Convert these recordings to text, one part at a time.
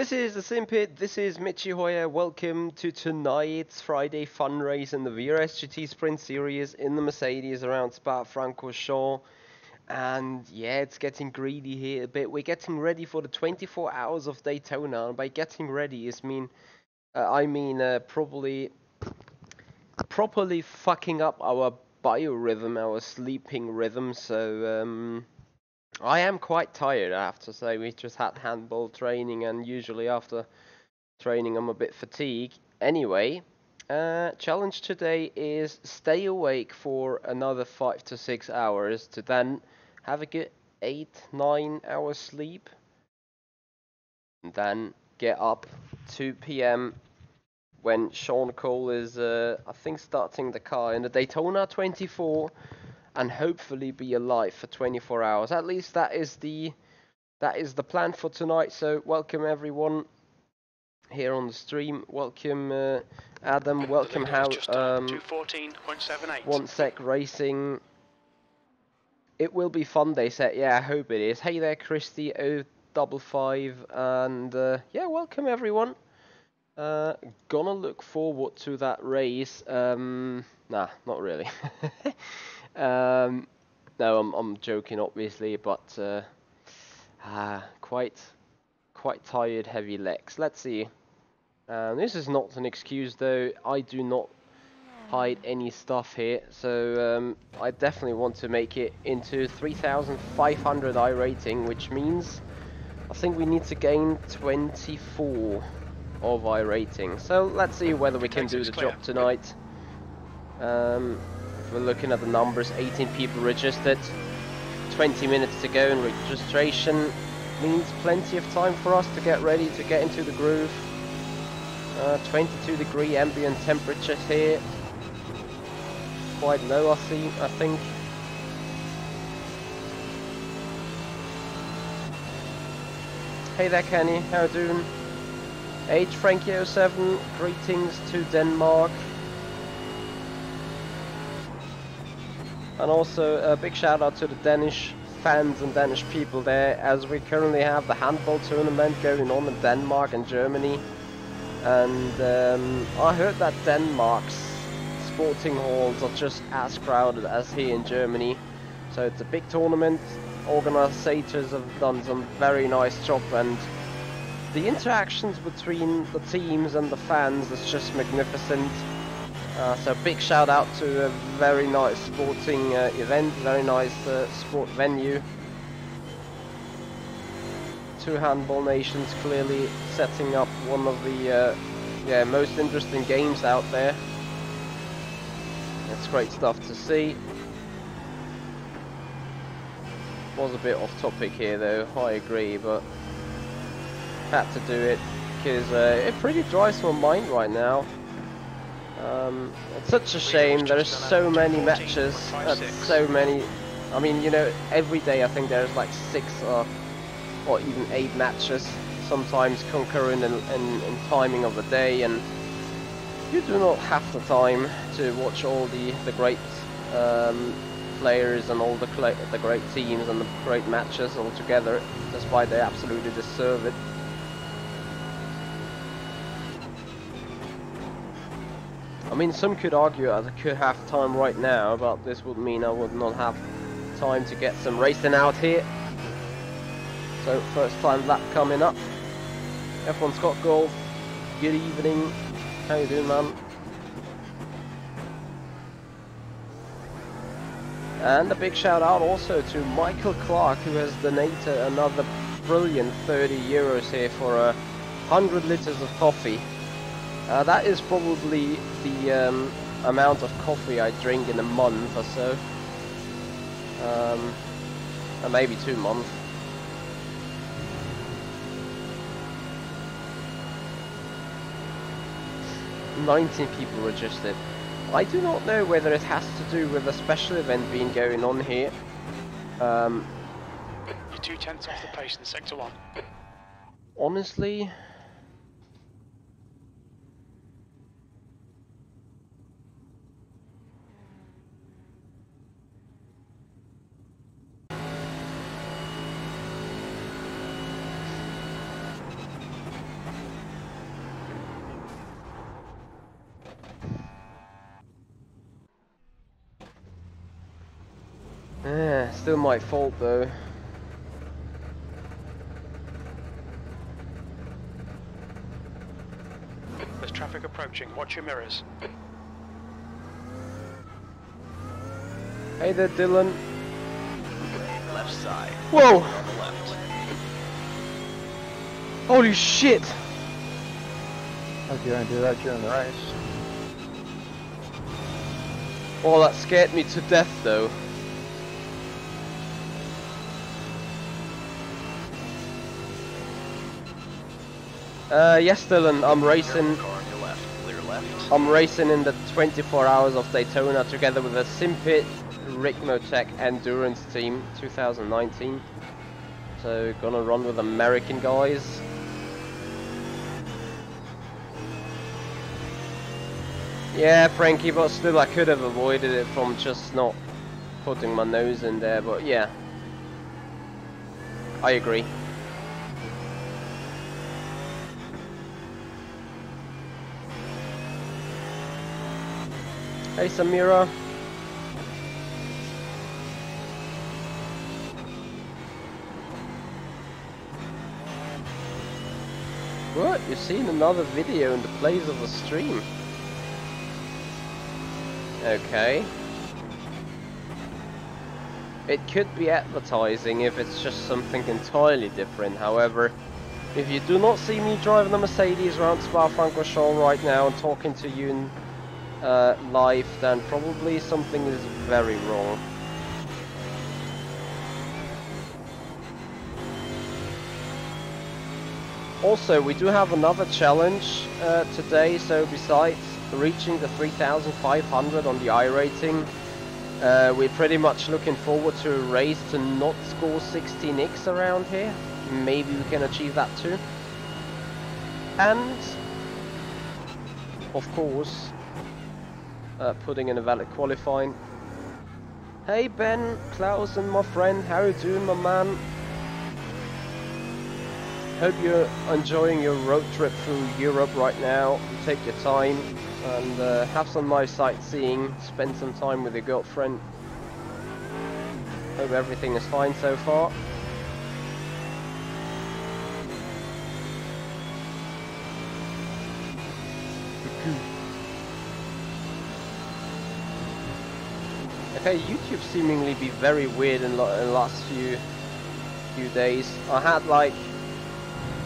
This is the Simpit, this is Michi Hoyer. Welcome to tonight's Friday fun race in the VRS GT Sprint Series in the Mercedes around Spa-Francochamps. And yeah, it's getting greedy here a bit. We're getting ready for the 24 hours of Daytona. And by getting ready I mean properly fucking up our biorhythm, our sleeping rhythm. So I am quite tired, I have to say. We just had handball training, and usually after training I'm a bit fatigued. Anyway, challenge today is stay awake for another 5 to 6 hours to then have a good 8-9 hours sleep. And then get up 2 p.m. when Sean Cole is, I think, starting the car in the Daytona 24. And hopefully be alive for 24 hours. At least that is the plan for tonight. So welcome everyone here on the stream. Welcome Adam. Welcome How. 214.78. One Sec Racing. It will be fun, they said. Yeah, I hope it is. Hey there, Christy 055, and yeah, welcome everyone. Gonna look forward to that race. Nah, not really. No, I'm joking, obviously, but quite tired, heavy legs. Let's see. This is not an excuse, though. I do not hide any stuff here, so I definitely want to make it into 3,500 iRating, which means I think we need to gain 24 of iRating. So let's see whether we can do the job tonight. If we're looking at the numbers, 18 people registered, 20 minutes to go in registration, means plenty of time for us to get ready to get into the groove. 22-degree ambient temperatures here, quite low I think. Hey there Kenny, how you doing? Frankie07, greetings to Denmark. And also a big shout out to the Danish fans and Danish people there, as we currently have the handball tournament going on in Denmark and Germany. And I heard that Denmark's sporting halls are just as crowded as here in Germany. So it's a big tournament. Organizers have done some very nice job, and the interactions between the teams and the fans is just magnificent. So big shout out to a very nice sporting event, very nice sport venue. Two handball nations clearly setting up one of the most interesting games out there. It's great stuff to see. Was a bit off topic here though, I agree, but had to do it because it pretty drives my mind right now. It's such a shame. There's so many matches, so many. I mean, you know, every day I think there's like 6 or even 8 matches, sometimes concurrent in timing of the day, and you do not have the time to watch all the great players and all the great teams and the great matches all together, despite they absolutely deserve it. I mean, some could argue I could have time right now, but this would mean I would not have time to get some racing out here. So, first time lap coming up. F1 Scott Golf, good evening. How you doing, man? And a big shout out also to Michael Clark, who has donated another brilliant 30 euros here for 100 liters of coffee. That is probably the amount of coffee I drink in a month or so. Or maybe 2 months. "19 people registered. I do not know whether it has to do with a special event being going on here. You're 2/10 off the pace in sector 1. Honestly, Still my fault though. There's traffic approaching. Watch your mirrors. Hey there, Dylan. Left side. Whoa! On the left. Holy shit! How's you gonna do that during the race? Oh, that scared me to death though. Yes, Dylan, I'm racing. Car on your left. Clear left. I'm racing in the 24 hours of Daytona together with a Simpit Ricmotech Endurance Team 2019. So gonna run with American guys. Yeah, Frankie, but still I could have avoided it from just not putting my nose in there, but yeah. I agree. Hey Samira. What? You've seen another video in the place of the stream? Okay. It could be advertising if it's just something entirely different. However, if you do not see me driving a Mercedes around Spa-Francochamps right now and talking to you in live, then probably something is very wrong. Also, we do have another challenge today, so besides reaching the 3,500 on the iRating, we're pretty much looking forward to a race to not score 16x around here. Maybe we can achieve that too. And, of course, putting in a valid qualifying. Hey Ben, Klaus and my friend, how you doing my man? Hope you're enjoying your road trip through Europe right now. Take your time and have some nice sightseeing, spend some time with your girlfriend. Hope everything is fine so far. Okay, YouTube seemingly be very weird in the last few days. I had like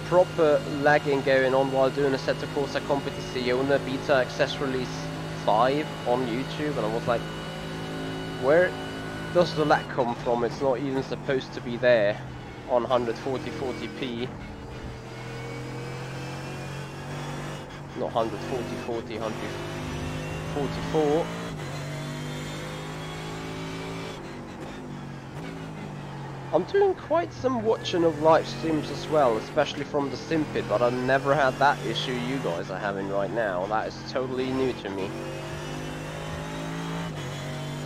proper lagging going on while doing a Assetto Corsa Competizione Beta Access Release 5 on YouTube, and I was like, where does the lag come from? It's not even supposed to be there on 140p. Not 140, 144. I'm doing quite some watching of live streams as well, especially from the Simpit, but I've never had that issue you guys are having right now. That is totally new to me.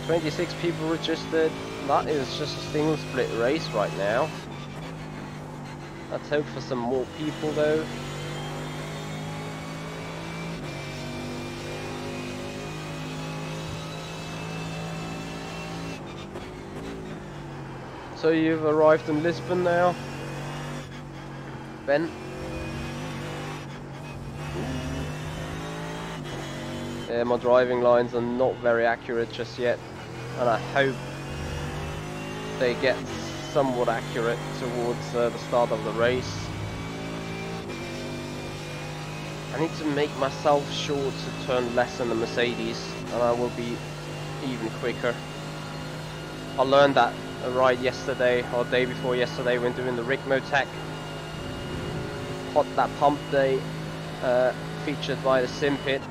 26 people registered. That is just a single split race right now. Let's hope for some more people though. So you've arrived in Lisbon now, Ben? Yeah, my driving lines are not very accurate just yet, and I hope they get somewhat accurate towards the start of the race. I need to make myself sure to turn less in the Mercedes, and I will be even quicker. I learned that a ride yesterday or day before yesterday when doing the Ricmotech that pump day featured by the Simpit.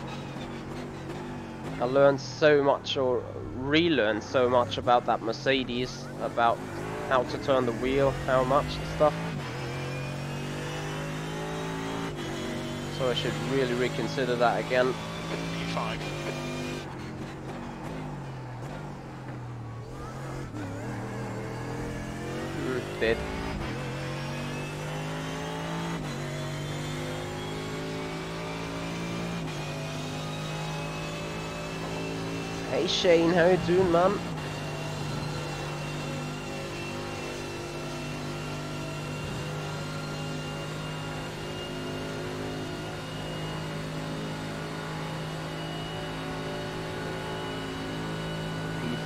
I learned so much, or relearned so much about that Mercedes, about how to turn the wheel, how much and stuff. So I should really reconsider that again. P5. Did. Hey Shane, how you doing, man?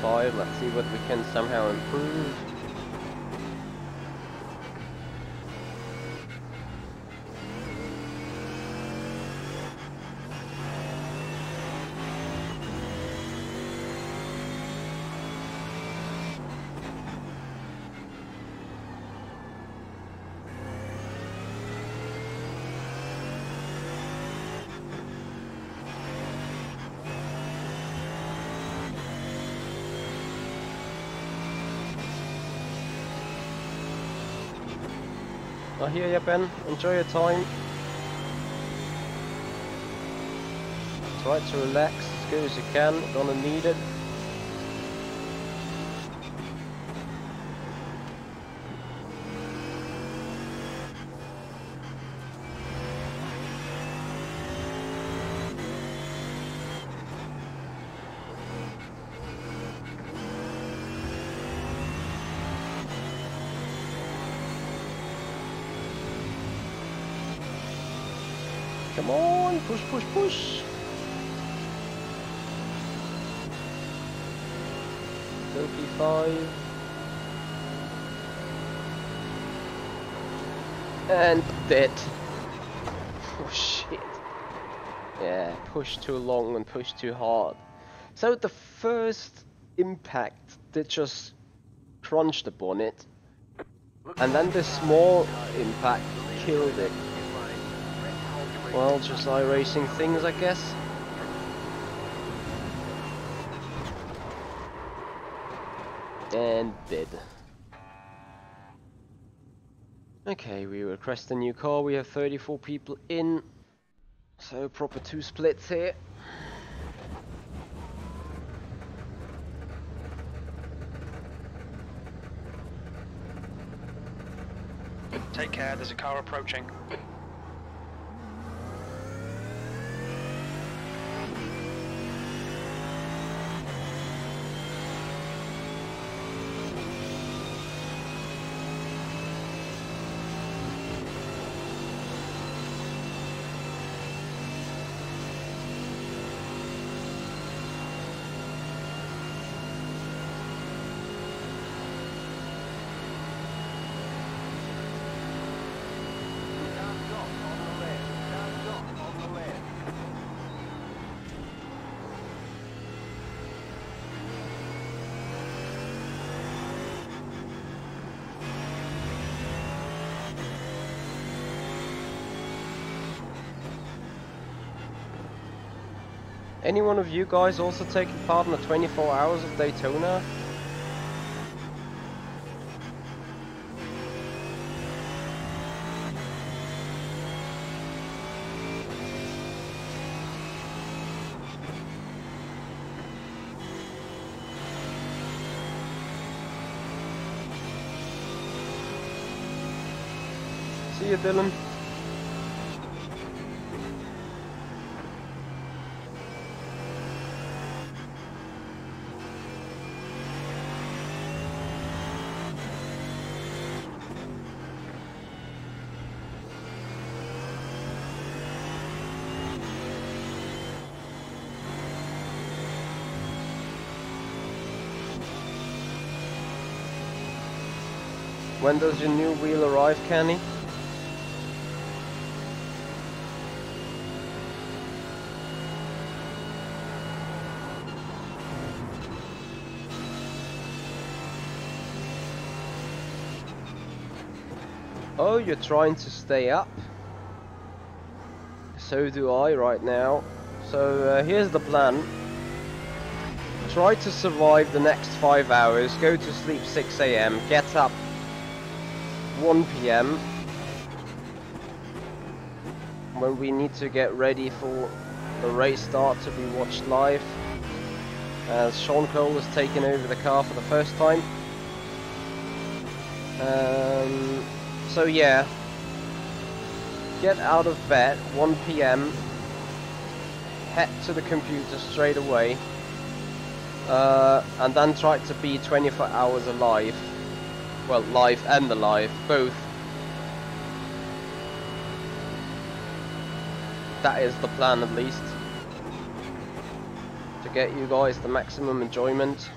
35. Let's see what we can somehow improve. I hear you, Ben. Enjoy your time. Try to relax as good as you can. Gonna need it. Come on, push, push, push. 35. And dead. Oh shit. Yeah, push too long and push too hard. So the first impact did just crunch the bonnet. And then the small impact killed it. Well, just iRacing things, I guess. And dead. Okay, we request a new car. We have 34 people in. So proper 2 splits here. Take care, there's a car approaching. Any one of you guys also taking part in the 24 hours of Daytona? See you, Dylan. When does your new wheel arrive, Kenny? Oh, you're trying to stay up? So do I right now. So here's the plan. Try to survive the next 5 hours, go to sleep 6 AM, get up 1 PM when we need to get ready for the race start to be watched live, as Sean Cole has taken over the car for the first time. So yeah, get out of bed 1 PM, head to the computer straight away, and then try to be 24 hours alive. Well, live and alive, both. That is the plan, at least, to get you guys the maximum enjoyment.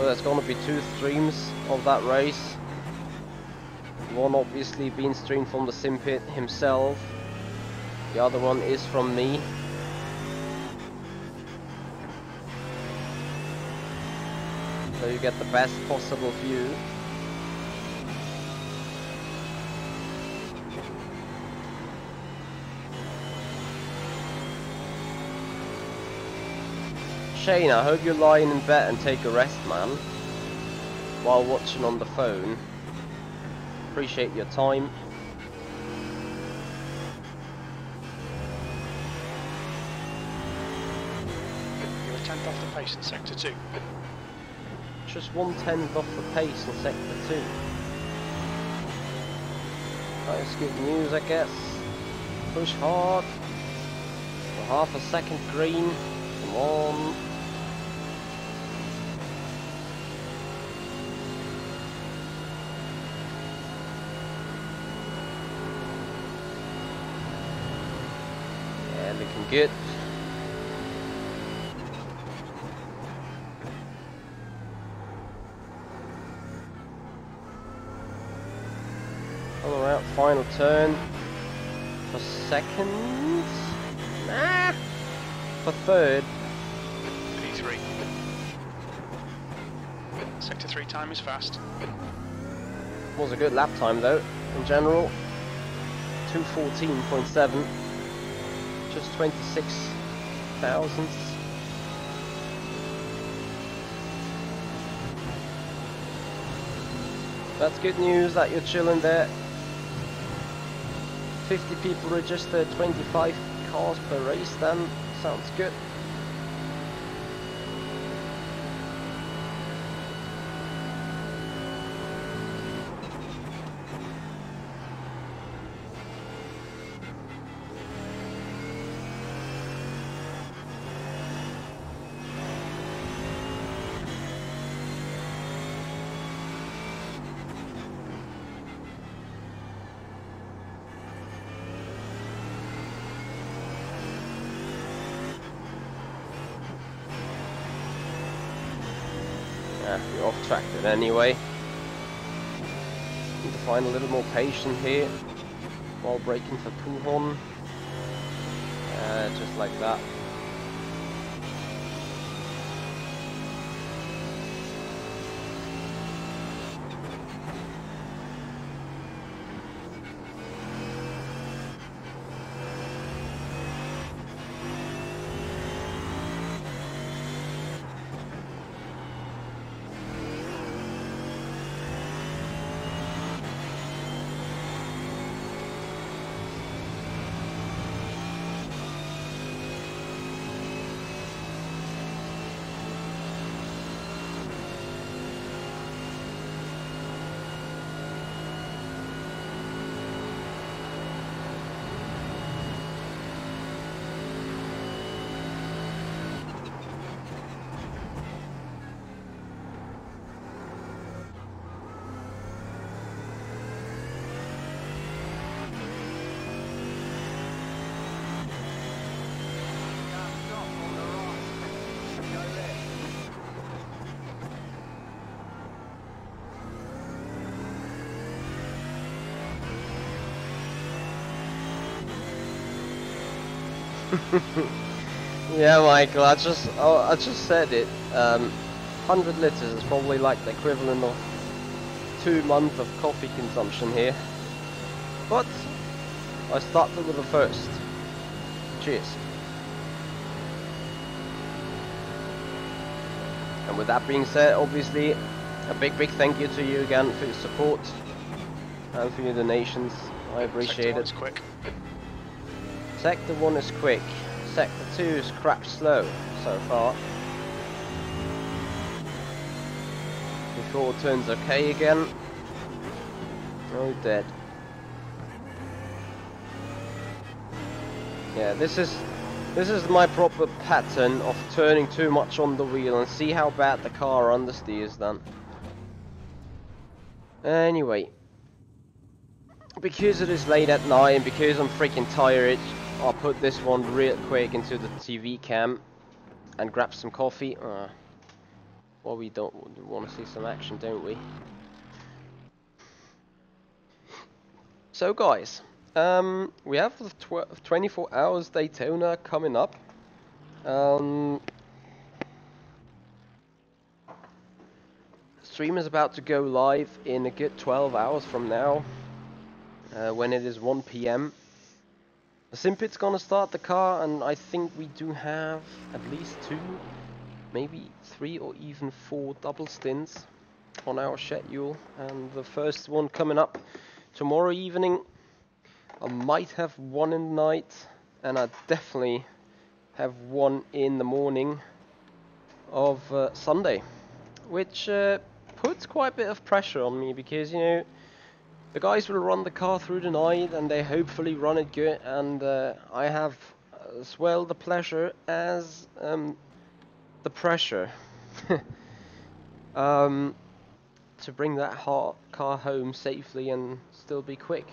So there's gonna be 2 streams of that race. One obviously being streamed from the sim pit himself. The other one is from me. So you get the best possible view. Shane, I hope you're lying in bed and take a rest, man, while watching on the phone. Appreciate your time. You're a tenth off the pace in sector 2. Just 1/10 off the pace in sector 2. That's good news, I guess. Push hard. For half a second green. Come on. Yeah, looking good. All around, final turn for second. Nah, for third. P3. Sector 3 time is fast. Was a good lap time though, in general. 2:14.7. Just 26 thousandths. That's good news that you're chilling there. 50 people registered, 25 cars per race then. Sounds good. You're off track then anyway. Need to find a little more patience here while braking for Puhon. Just like that. Yeah, Michael, I just said it. 100 liters is probably like the equivalent of 2 months of coffee consumption here. But I started with the first. Cheers. And with that being said, obviously, a big thank you to you again for your support and for your donations. I appreciate it. Sector 1's quick. Sector 1 is quick. Sector 2 is crap slow so far. Before turns okay again. Oh, dead. Yeah, this is my proper pattern of turning too much on the wheel, and see how bad the car understeers then. Anyway, because it is late at night and because I'm freaking tired, I'll put this one real quick into the TV cam and grab some coffee. Well, we don't want to see some action, don't we? So guys, we have the 24 hours Daytona coming up. Stream is about to go live in a good 12 hours from now, when it is 1 p.m. The Simpit's gonna start the car, and I think we do have at least 2, maybe 3 or even 4 double stints on our schedule, and the first one coming up tomorrow evening. I might have one in the night, and I definitely have one in the morning of Sunday, which puts quite a bit of pressure on me, because, you know, the guys will run the car through the night and they hopefully run it good, and I have as well the pleasure as the pressure to bring that car home safely and still be quick.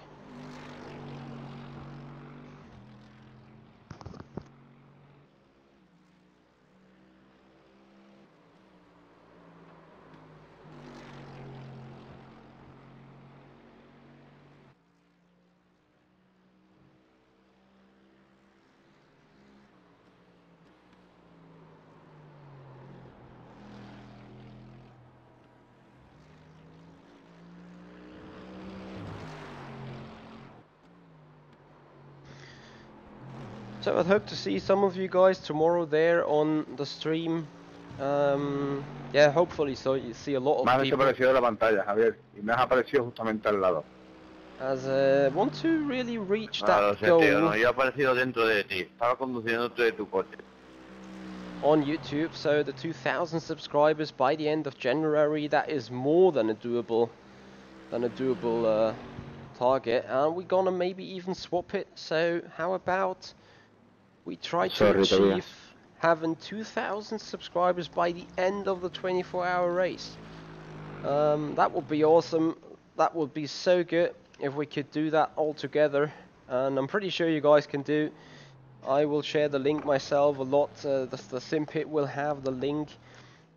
So I'd hope to see some of you guys tomorrow there on the stream. Yeah, hopefully, so you see a lot of Me ha people. desaparecido la pantalla, Javier, y me ha aparecido justamente al lado. As want to really reach Ah, that lo sé, goal tío, no, yo he aparecido dentro de ti. Estaba conduciendo de tu coche. on YouTube. So the 2,000 subscribers by the end of January, that is more than a doable target, and we're gonna maybe even swap it. So how about we try to Sorry, achieve Tobias. having 2,000 subscribers by the end of the 24-hour race? That would be awesome. That would be so good if we could do that all together, and I'm pretty sure you guys can do. I will share the link myself a lot. The Simpit will have the link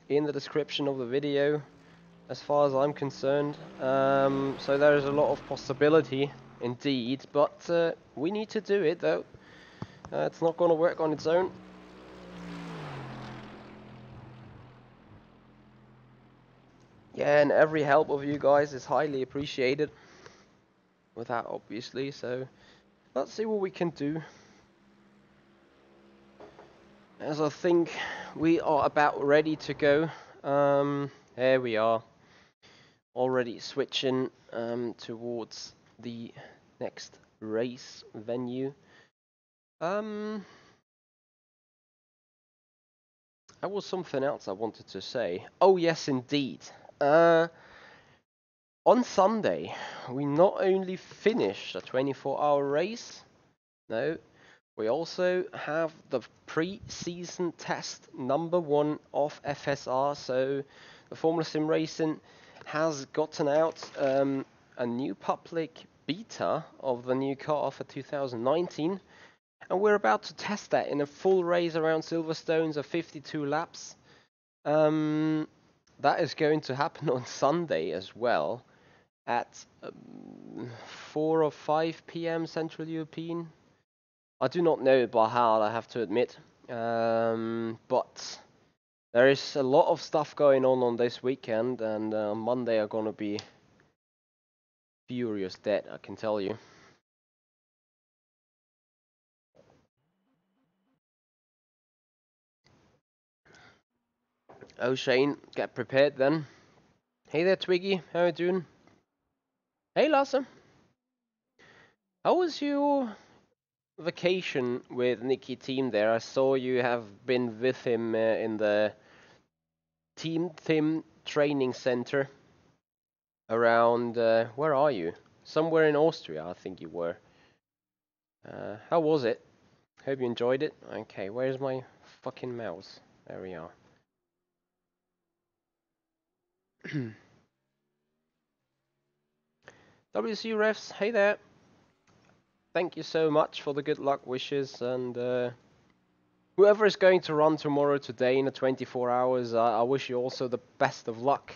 in the description of the video, as far as I'm concerned. So there is a lot of possibility indeed, but we need to do it though. It's not going to work on its own. Yeah, and every help of you guys is highly appreciated. With that, obviously, so let's see what we can do. As I think we are about ready to go. Here we are, already switching towards the next race venue. There was something else I wanted to say. Oh yes, indeed. On Sunday, we not only finished a 24-hour race, no, we also have the pre-season test #1 of FSR. So the Formula Simracing has gotten out a new public beta of the new car for 2019, and we're about to test that in a full race around Silverstones of 52 laps. That is going to happen on Sunday as well at 4 or 5 p.m. Central European. I do not know by heart, I have to admit, but there is a lot of stuff going on this weekend, and on Monday are going to be furious dead, I can tell you. Oh, Shane, get prepared then. Hey there, Twiggy, how you doing? Hey, Lasse. How was your vacation with Nicky Team there? I saw you have been with him in the Team Tim training center around, where are you? Somewhere in Austria, I think you were. How was it? Hope you enjoyed it. Okay, where's my fucking mouse? There we are. WC Refs, hey there. Thank you so much for the good luck wishes, and whoever is going to run tomorrow, today in the 24 hours, I wish you also the best of luck.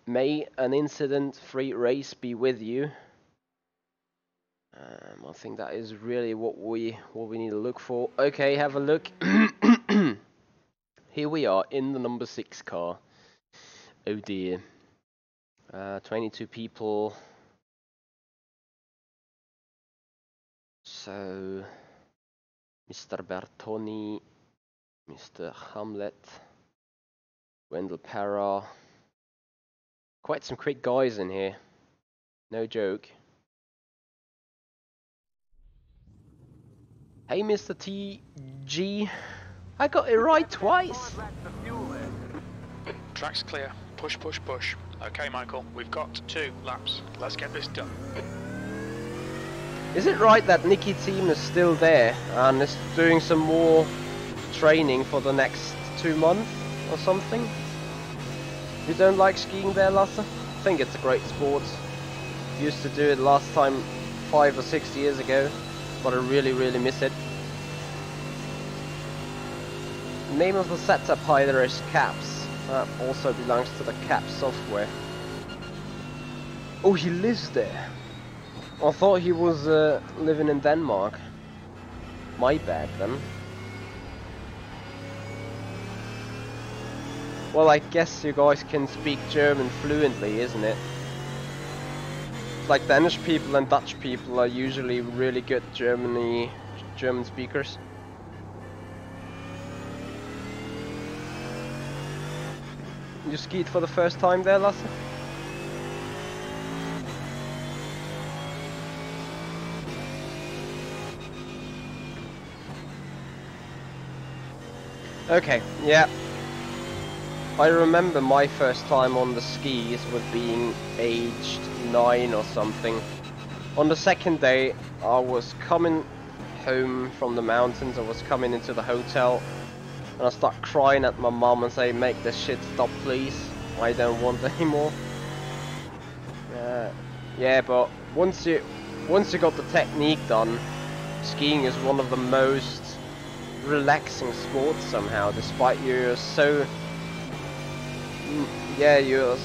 May an incident-free race be with you. I think that is really what we need to look for. Okay, have a look. Here we are in the number 6 car. Oh dear. 22 people. So, Mr. Bertoni, Mr. Hamlet, Wendell Parra. Quite some quick guys in here. No joke. Hey, Mr. TG. I got it right twice. Track's clear. Push, push, push. Okay, Michael, we've got 2 laps. Let's get this done. Is it right that Nicky team is still there and is doing some more training for the next 2 months or something? You don't like skiing there, Lasse? I think it's a great sport. Used to do it last time 5 or 6 years ago, but I really miss it. The name of the setup either is Caps. That also belongs to the Caps software. Oh, he lives there. I thought he was living in Denmark. My bad then. Well, I guess you guys can speak German fluently, isn't it? Like Danish people and Dutch people are usually really good German speakers. You skied for the first time there, Lasse? Okay, yeah. I remember my first time on the skis with being aged 9 or something. On the second day, I was coming home from the mountains, I was coming into the hotel, and I start crying at my mom and say, make this shit stop please, I don't want anymore. Yeah, but once you got the technique done, skiing is one of the most relaxing sports somehow, despite you're so... Yeah, you're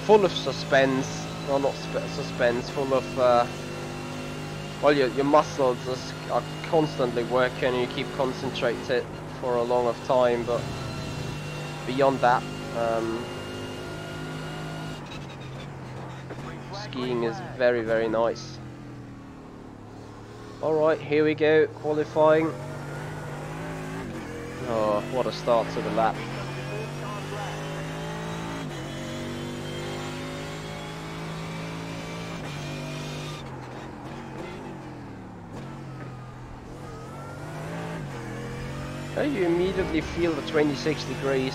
full of suspense, or not suspense, full of... well, your muscles are constantly working and you keep concentrated for a long of time, but beyond that, skiing is very nice. Alright, here we go, qualifying. Oh, what a start to the lap. Oh, you immediately feel the 26 degrees.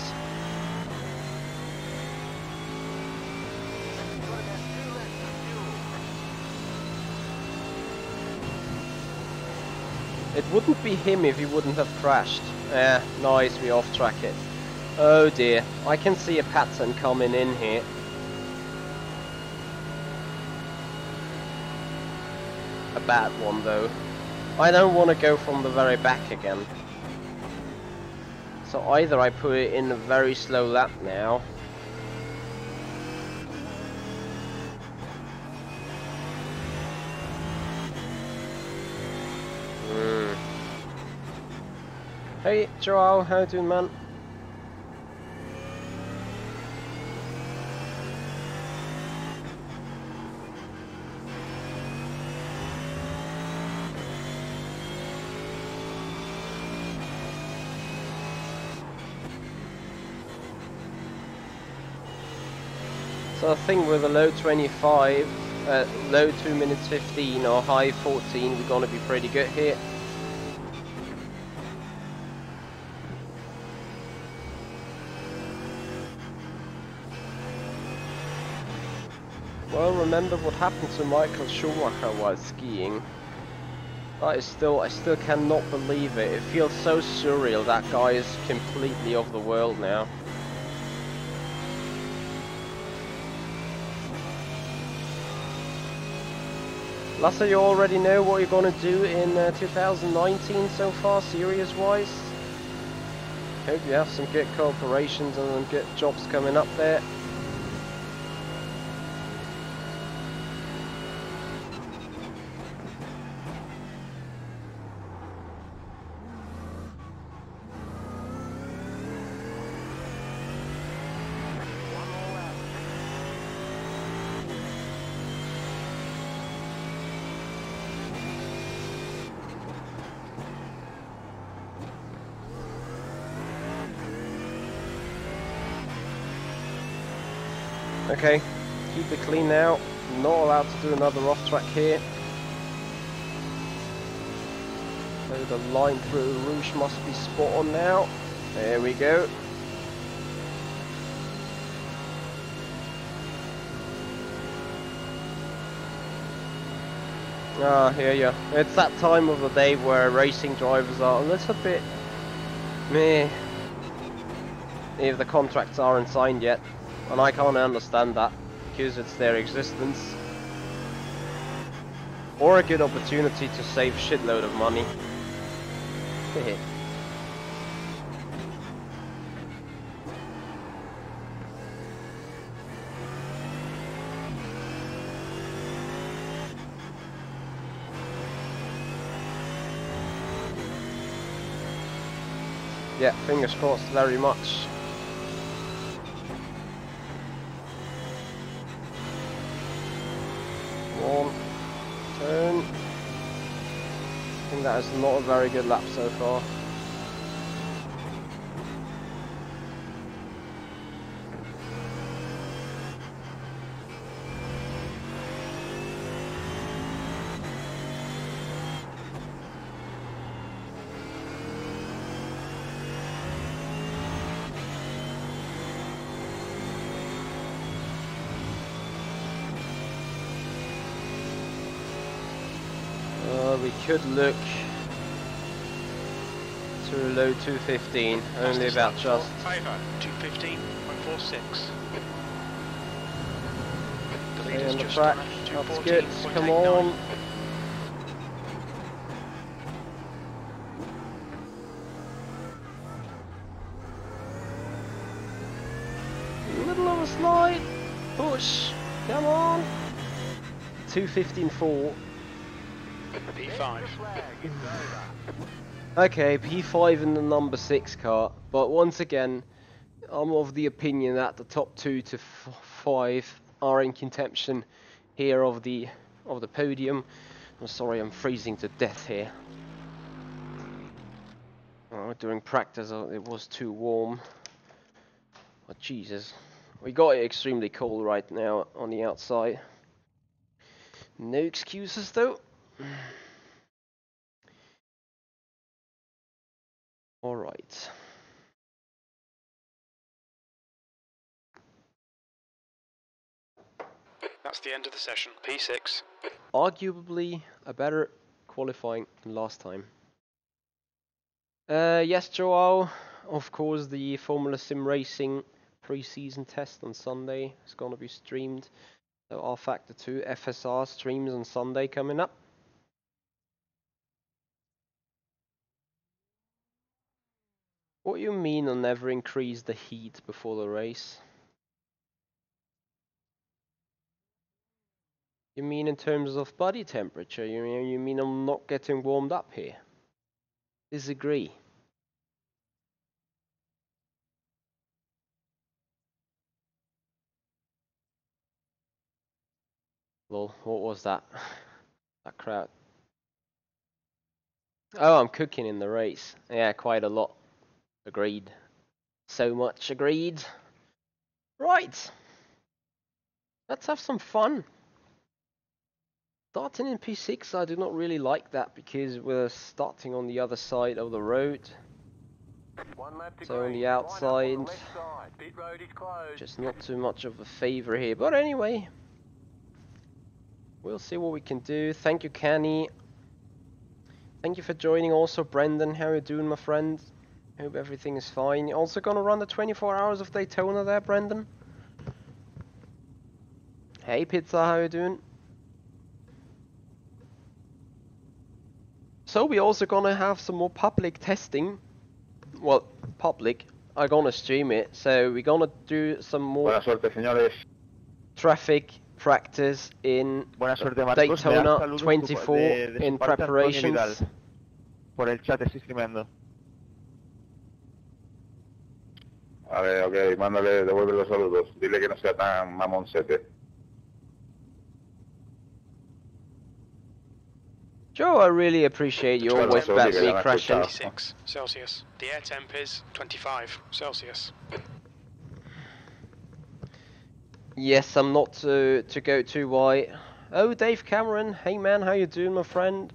It wouldn't be him if he wouldn't have crashed. Yeah, nice, we off-track it. Oh dear, I can see a pattern coming in here. A bad one though. I don't want to go from the very back again. So either I put it in a very slow lap now. Hey Joao, how you doing, man? So I think with a low 25, low 2 minutes 15 or high 14, we're gonna be pretty good here. Well, remember what happened to Michael Schumacher while skiing. I still cannot believe it. It feels so surreal. That guy is completely off the world now. Lasse, you already know what you're going to do in 2019 so far, series-wise? Hope you have some good cooperations and some good jobs coming up there. Okay, keep it clean now. Not allowed to do another off track here. So the line through Rouge must be spot on now. There we go. Ah, yeah. It's that time of the day where racing drivers are a little bit meh if the contracts aren't signed yet. And I can't understand that, because it's their existence. Or a good opportunity to save shitload of money. Yeah, fingers crossed very much. One, turn. I think that is not a very good lap so far. We could look to a low 215, only about just. 215.46. The Stay leader's on the just track, on that's good, come on. Middle of a slide, push, come on. 215.4. P5. Okay, P5 in the number 6 car, but once again, I'm of the opinion that the top 2 to 5 are in contention here of the podium. I'm sorry, I'm freezing to death here. During practice, it was too warm. But Jesus, we got it extremely cold right now on the outside. No excuses though. All right. That's the end of the session. P6. Arguably a better qualifying than last time. Yes, Joao. Of course, the Formula Simracing pre-season test on Sunday is going to be streamed. So R Factor 2 FSR streams on Sunday coming up. What do you mean on never increase the heat before the race? You mean in terms of body temperature? You mean I'm not getting warmed up here? Disagree. Well, what was that? That crowd. Oh, I'm cooking in the race. Yeah, quite a lot. Agreed. So much agreed. Right. Let's have some fun. Starting in P6, I do not really like that because we're starting on the other side of the road. So on the outside, just not too much of a favor here. But anyway, we'll see what we can do. Thank you, Kenny. Thank you for joining also, Brendan. How are you doing, my friend? Hope everything is fine. You're also gonna run the 24 hours of Daytona there, Brendan? Hey, Pizza, how you doing? So we're also gonna have some more public testing. Well, public. I'm gonna stream it. So we're gonna do some more Buena suerte, señores. traffic practice in Buena suerte, Marcos. Me dan Daytona saludos 24 de su in parte, Antonio Vidal. preparations. Por el chat estoy streameando. Vale, ok, mándale, devuelve los saludos. Dile que no sea tan mamoncete. Joe, I really appreciate you always Well, bet so me big, crashing. 26 Celsius. The air temp is 25 Celsius. Yes, I'm not to go too white. Oh, Dave Cameron. Hey man, how you doing, my friend?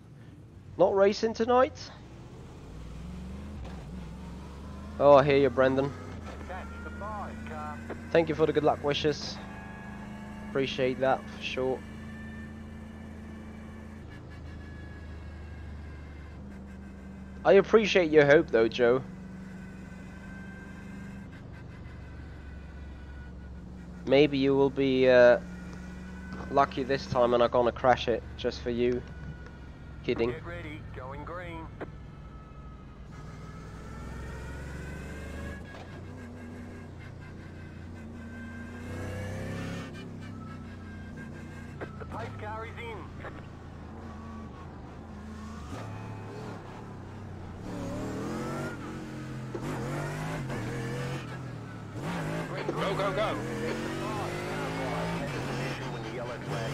Not racing tonight? Oh, I hear you, Brendan. Thank you for the good luck wishes. Appreciate that for sure. I appreciate your hope though, Joe. Maybe you will be lucky this time and I'm gonna crash it just for you. Kidding. Get ready, going green. The pace car is in. Go, go, go. When the yellow flag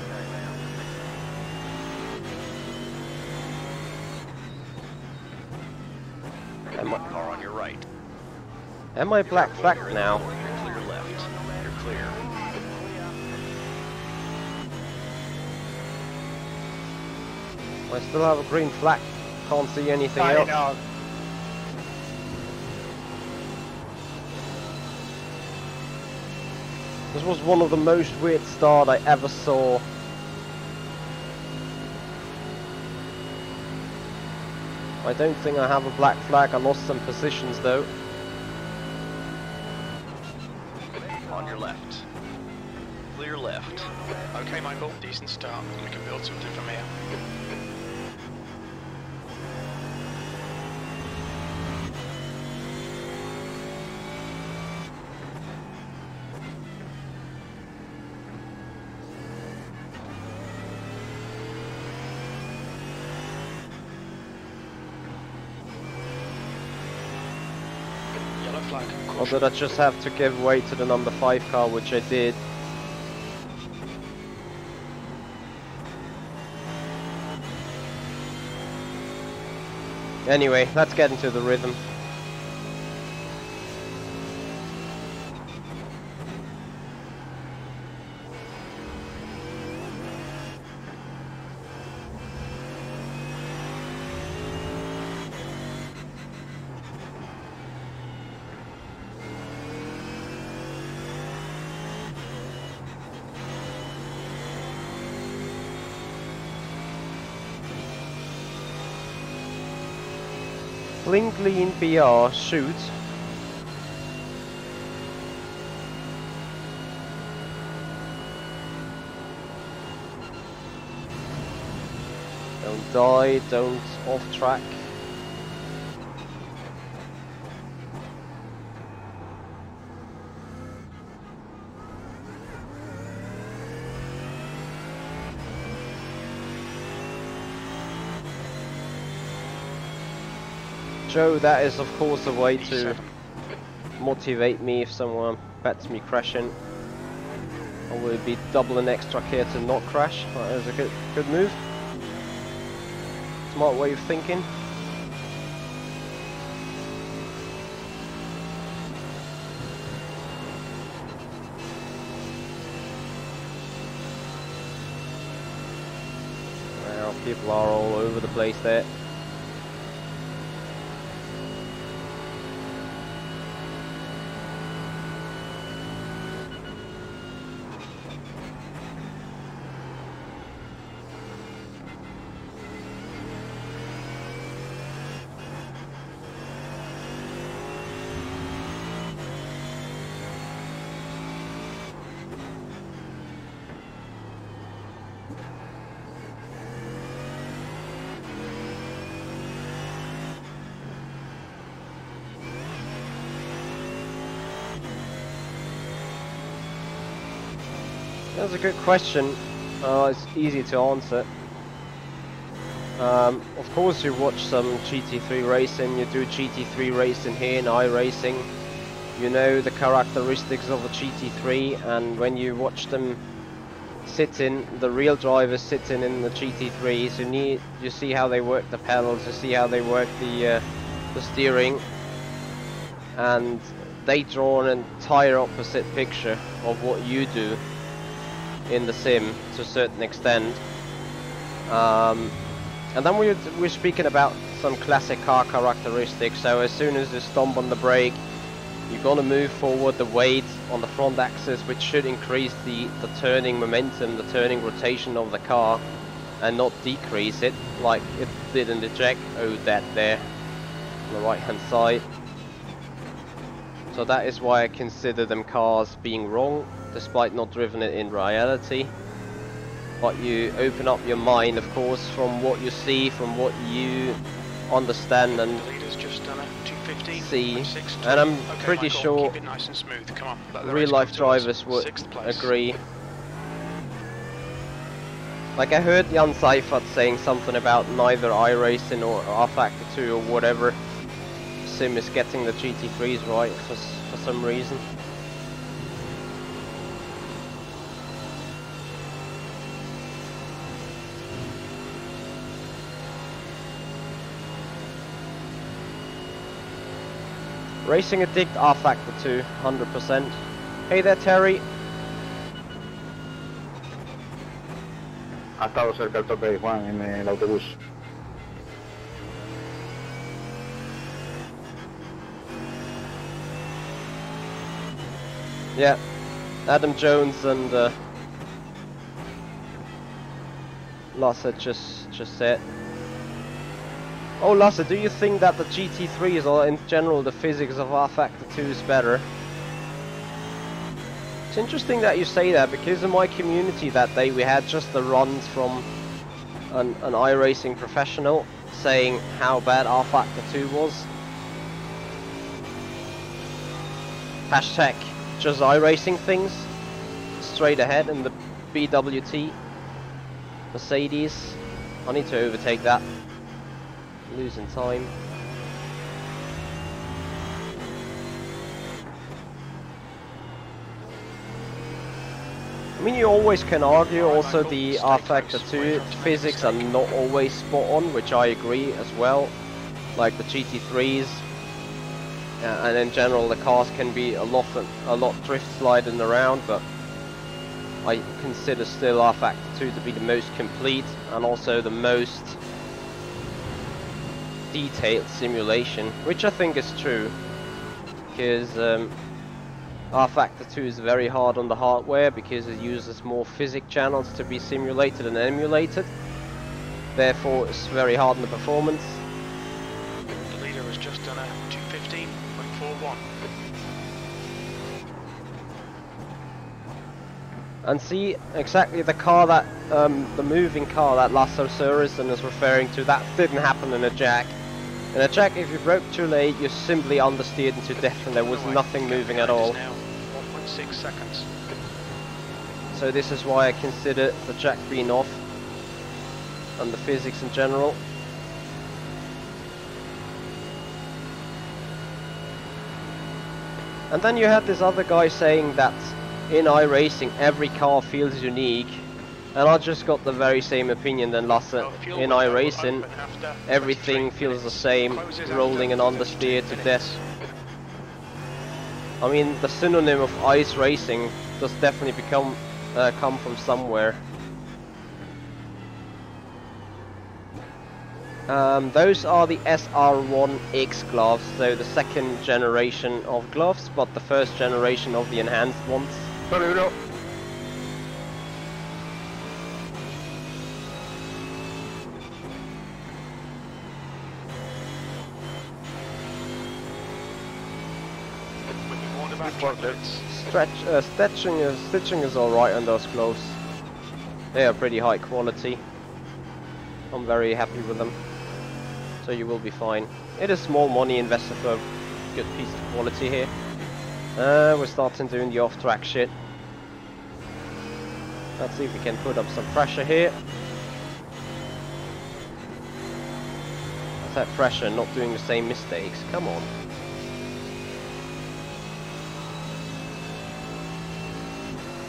came out. Car on your right. Am I black flagged now? You're clear left. You're clear. I still have a green flag. Can't see anything Ay, else. no. This was one of the most weird start I ever saw. I don't think I have a black flag. I lost some positions though. On your left. Clear left. Okay, Michael, decent start. We can build something from here. Yellow flag. Or Caution. did I just have to give way to the number 5 car, which I did. Anyway, let's get into the rhythm. Clean, clean, BR, shoot. Don't die, don't off track. Joe, that is of course a way to motivate me if someone bets me crashing. I will be doubling extra here to not crash. That is a good move. Smart way of thinking. Well, people are all over the place there. That's a good question. It's easy to answer. Of course you watch some GT3 racing, you do GT3 racing here in iRacing. You know the characteristics of a GT3, and when you watch them sitting, the real drivers sitting in the GT3s, you see how they work the pedals, you see how they work the steering, and they draw an entire opposite picture of what you do in the sim to a certain extent. And then we're speaking about some classic car characteristics. So as soon as you stomp on the brake, you're gonna move forward the weight on the front axis, which should increase the turning momentum, the turning rotation of the car, and not decrease it like it did in the Jack. Oh, that there on the right hand side. So that is why I consider them cars being wrong, despite not driven it in reality. But you open up your mind, of course, from what you see, from what you understand and see. And I'm pretty sure real life drivers would agree. Like I heard Jan Seifert saying something about neither iRacing or R-Factor 2 or whatever sim is getting the GT3s right for some reason. Racing Addict R-Factor 2, 100%. Hey there, Terry. Ha estado cerca el tope de Juan en el autobús. Yeah, Adam Jones and Lasse just said. Oh, Lasse, do you think that the GT3s or in general the physics of R-Factor 2 is better? It's interesting that you say that, because in my community that day we had just the runs from an iRacing professional saying how bad R-Factor 2 was. Hashtag just iRacing things straight ahead in the BWT Mercedes. I need to overtake that. Losing time. I mean, you always can argue also the R-Factor 2 physics are not always spot on, which I agree as well. Like the GT3s, and in general the cars can be a lot drift sliding around, but I consider still R-Factor 2 to be the most complete and also the most detailed simulation, which I think is true, because R-Factor 2 is very hard on the hardware because it uses more physics channels to be simulated and emulated, therefore it's very hard on the performance. The leader has just done a 2:15.41. And see, exactly the car that, the moving car that Lasse Sørensen is referring to, that didn't happen in a Jack. In a Jack, if you broke too late, you simply understeered into death and there was nothing moving at all. 1.6 seconds. So this is why I consider the Jack being off, and the physics in general. And then you had this other guy saying that in iRacing every car feels unique, and I just got the very same opinion than Lasse. In iRacing everything feels the same, rolling and understeer to death. I mean, the synonym of ice racing does definitely come from somewhere. Those are the SR1X gloves, so the second generation of gloves, but the first generation of the enhanced ones. Sorry, bro. Stitching is alright on those gloves. They are pretty high quality. I'm very happy with them. So you will be fine. It is small money invested for a good piece of quality here. We're starting doing the off-track shit. Let's see if we can put up some pressure here. What's that pressure? Not doing the same mistakes. Come on.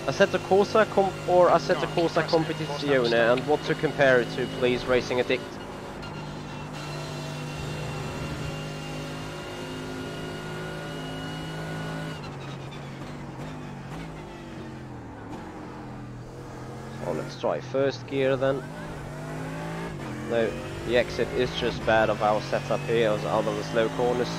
Assetto Corsa or Assetto Corsa Competizione, and what to compare it to, please, Racing Addict? So let's try first gear then. No, the exit is just bad of our setup here, out of the slow corners.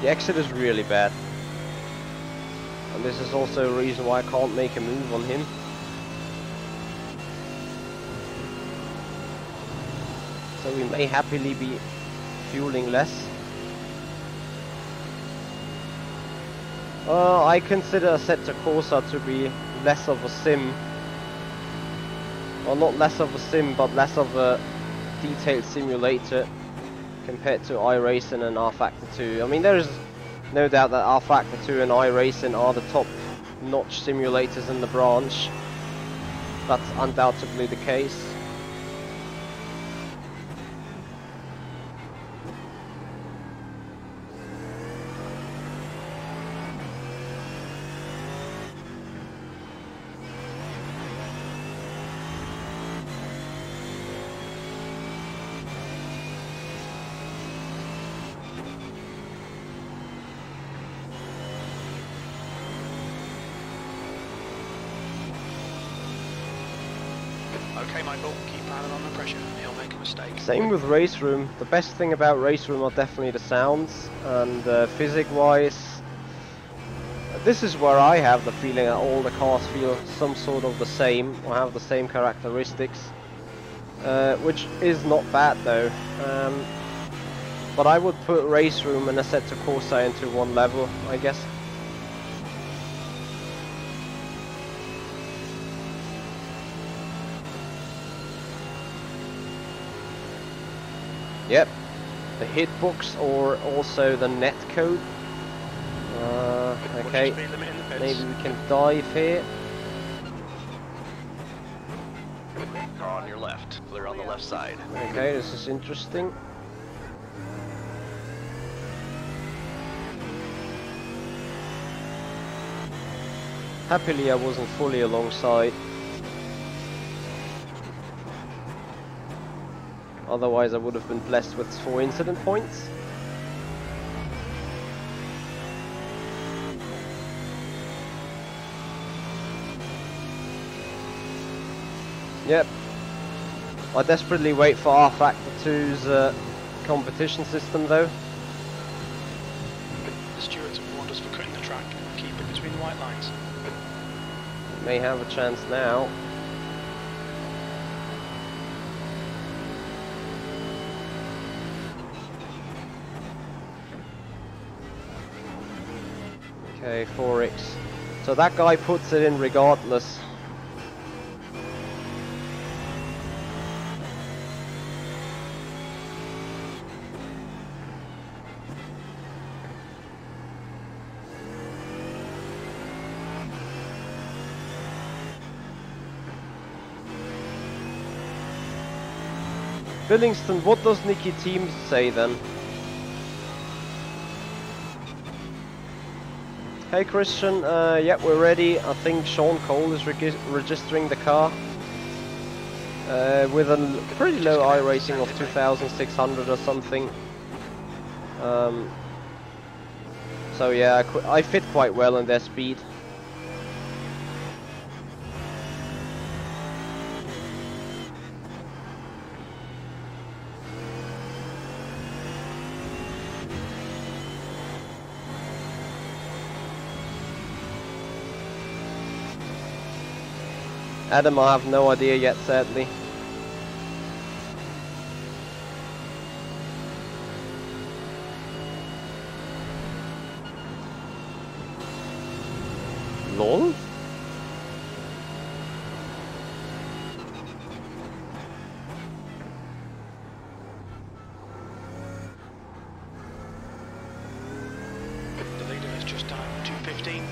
The exit is really bad, and this is also a reason why I can't make a move on him. So we may happily be fueling less. I consider Assetto Corsa to be less of a sim. Well, not less of a sim, but less of a detailed simulator compared to iRacing and rFactor 2. I mean, there is no doubt that rFactor 2 and iRacing are the top-notch simulators in the branch. That's undoubtedly the case. Okay, Michael, keep planning on the pressure. He'll make a mistake. Same with Race Room. The best thing about Race Room are definitely the sounds, and physics-wise, this is where I have the feeling that all the cars feel some sort of the same, or have the same characteristics, which is not bad though. But I would put Race Room and Assetto Corsa into one level, I guess. Yep, the hitbox or also the net code. Okay, maybe we can dive here. Car on your left, clear on the left side. Okay, this is interesting. Happily I wasn't fully alongside. Otherwise I would have been blessed with 4 incident points. Yep. I desperately wait for rFactor 2's competition system though. The stewards have warned us for cutting the track. Keep it between the white lines. May have a chance now. Okay, 4x. So that guy puts it in regardless. Billingston, what does Nicky Teams say then? Hey Christian, yeah, we're ready. I think Sean Cole is registering the car with a pretty low iRating of 2,600 or something. So yeah, I fit quite well in their speed. Adam, I have no idea yet, sadly. LOL? 2:16.18.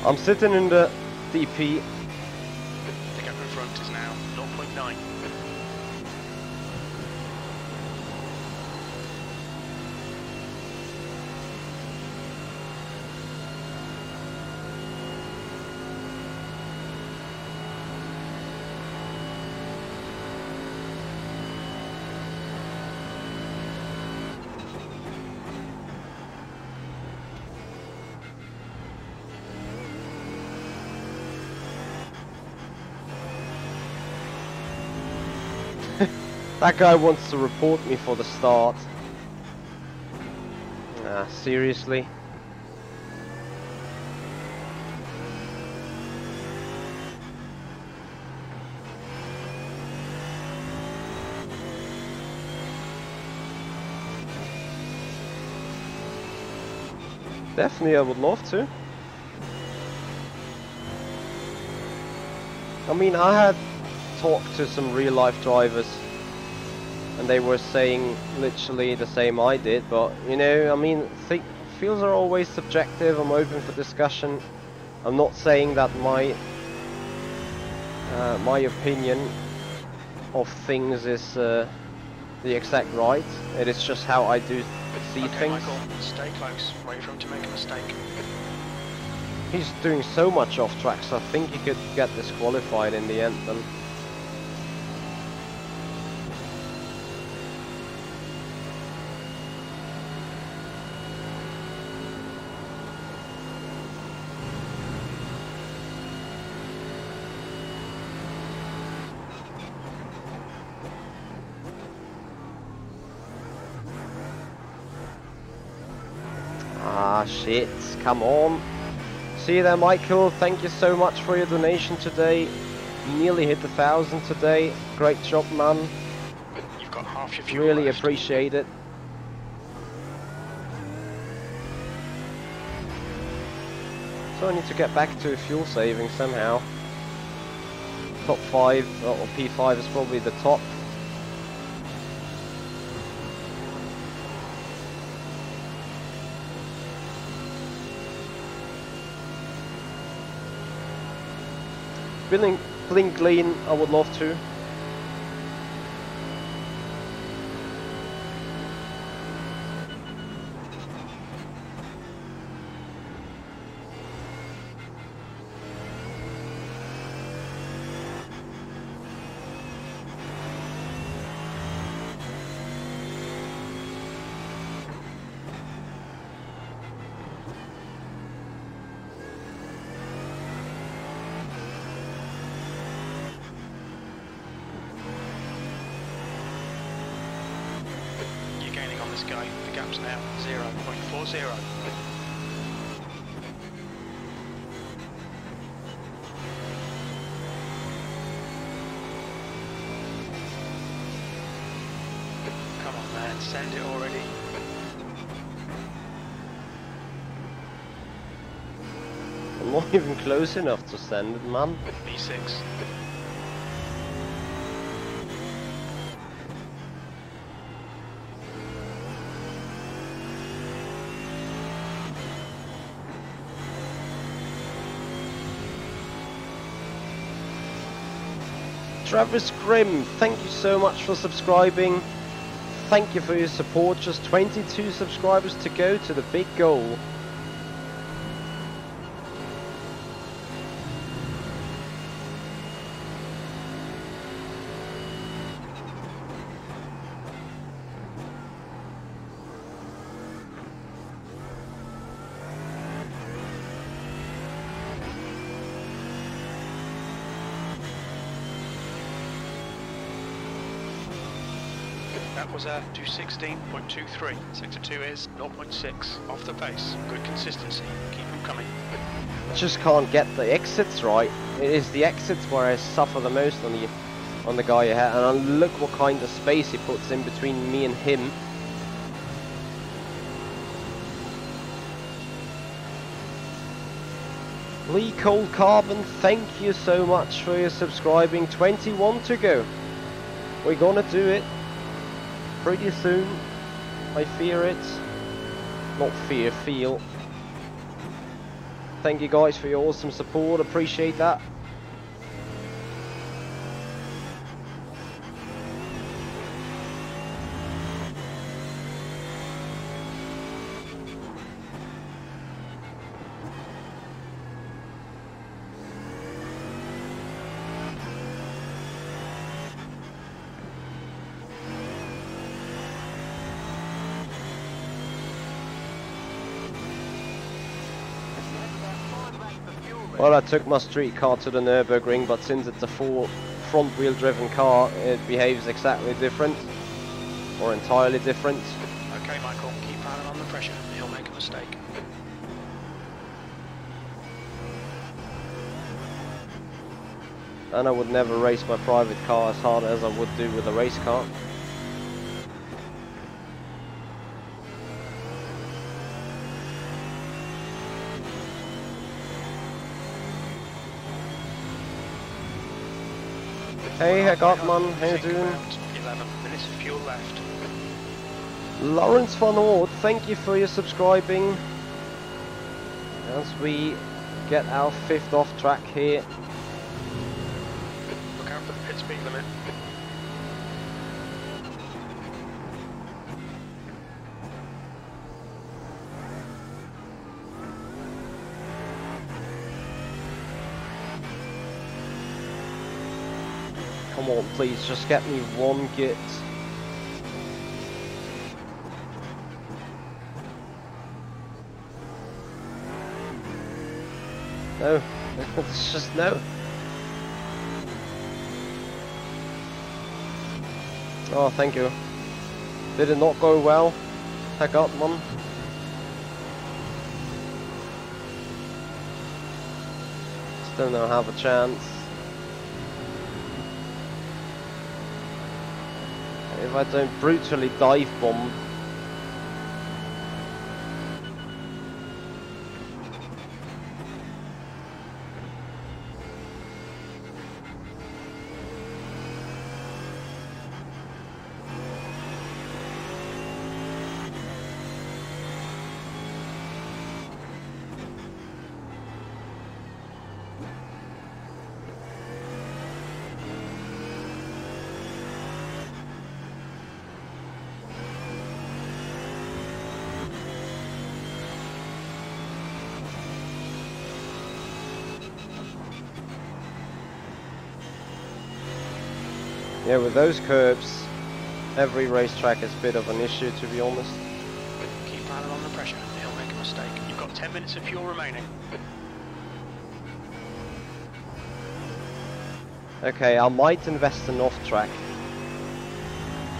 I'm sitting in the DP. The gap in front is now 0.9. That guy wants to report me for the start. Ah, seriously? Definitely, I would love to. I mean, I had talked to some real life drivers and they were saying literally the same I did, but you know, I mean, feels are always subjective. I'm open for discussion. I'm not saying that my opinion of things is the exact right. It is just how I do see Okay, things. Michael, stay close. Wait for him to make a mistake. He's doing so much off track, so I think he could get disqualified in the end then. Ah shit, come on. See you there, Michael, thank you so much for your donation today. You nearly hit 1,000 today. Great job, man. You've got half your fuel Really left. appreciate it. So I need to get back to fuel saving somehow. Top 5, or P5 is probably the top. Blink lean, I would love to. This guy, the gap's now 0.40. Come on man, send it already. I'm not even close enough to send it, man. V6. Travis Grimm, thank you so much for subscribing. Thank you for your support. Just 22 subscribers to go to the big goal. That was a 2:16.23. Sector 2 is 0.6 off the pace. Good consistency. Keep them coming. I just can't get the exits right. It is the exits where I suffer the most on the guy ahead. And look what kind of space he puts in between me and him. Lee Cold Carbon, thank you so much for your subscribing. 21 to go. We're gonna do it pretty soon. I fear it. Not fear, feel. Thank you guys for your awesome support. Appreciate that. Well, I took my street car to the Nürburgring, but since it's a full front-wheel driven car, it behaves exactly different, or entirely different. Okay, Michael, keep Alan on the pressure. He'll make a mistake. And I would never race my private car as hard as I would do with a race car. Hey, Hagotman, how you doing? 11 minutes of fuel left. Lawrence Van Oort, thank you for your subscribing. As we get our 5th off track here. Look out for the pit speed limit. Come on, please, just get me one git. No, it's just no. Oh, thank you. Did it not go well? I got one. Still don't have a chance. If I don't brutally dive bomb. Yeah, with those curbs, every racetrack is a bit of an issue, to be honest. Keep Alan on the pressure. He'll make a mistake. You've got 10 minutes of fuel remaining. Okay, I might invest an off track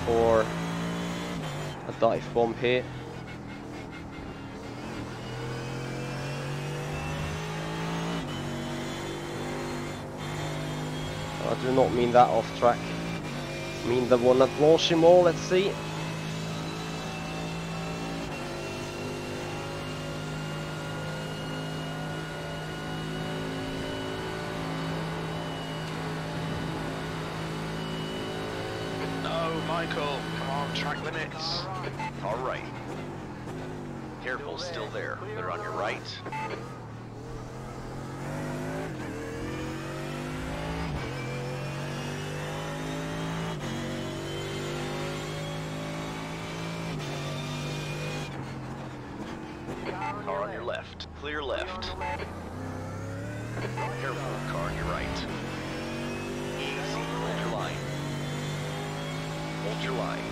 for a dive bomb here. I do not mean that off track. I mean the one at Blanchimont, let's see. No, Michael. Come on, track limits. All right. Careful, still there. They're on your right. Car on your left. Clear left. Careful, car on your right. Easy, hold your line. Hold your line.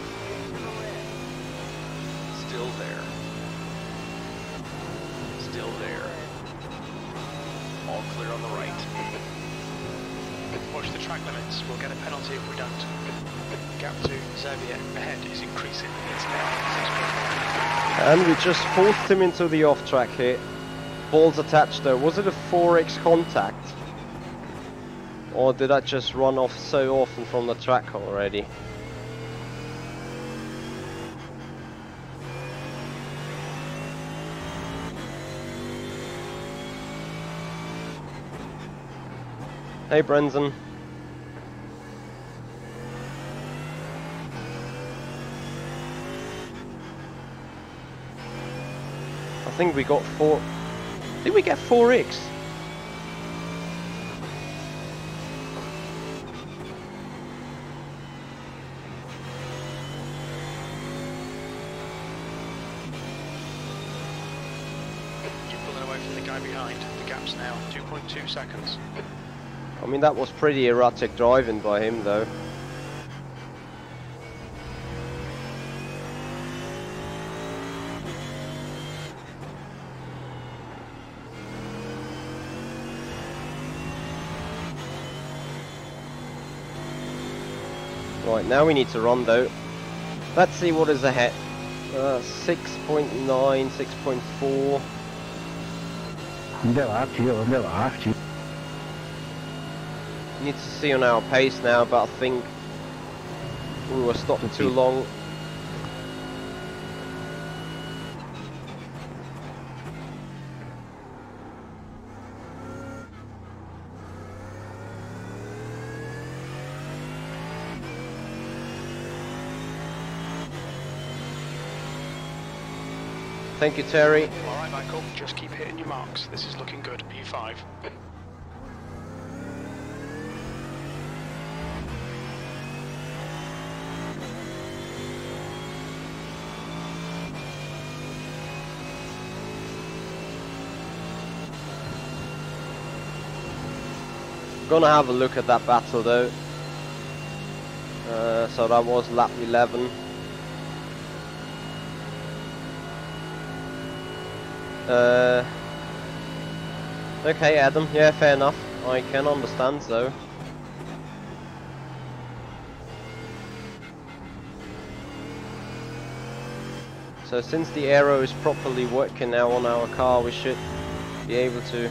Still there. Still there. All clear on the right. Watch the track limits. We'll get a penalty if we don't. Gap to Xavier ahead is increasing. It's now 6.5. And we just forced him into the off track here. Balls attached though. Was it a 4x contact? Or did I just run off so often from the track already? Hey, Brendan. I think we got 4. Did we get 4x? You're pulling away from the guy behind. The gap's now 2.2 seconds. I mean, that was pretty erratic driving by him, though. Right, now we need to run, though. Let's see what is ahead. 6.9, 6.4. Need to see on our pace now, but I think we were stopped too long. Thank you, Terry. Alright, Michael, just keep hitting your marks. This is looking good. P5. Gonna have a look at that battle, though. So that was lap 11. Okay, Adam. Yeah, fair enough. I can understand, though. So since the aero is properly working now on our car, we should be able to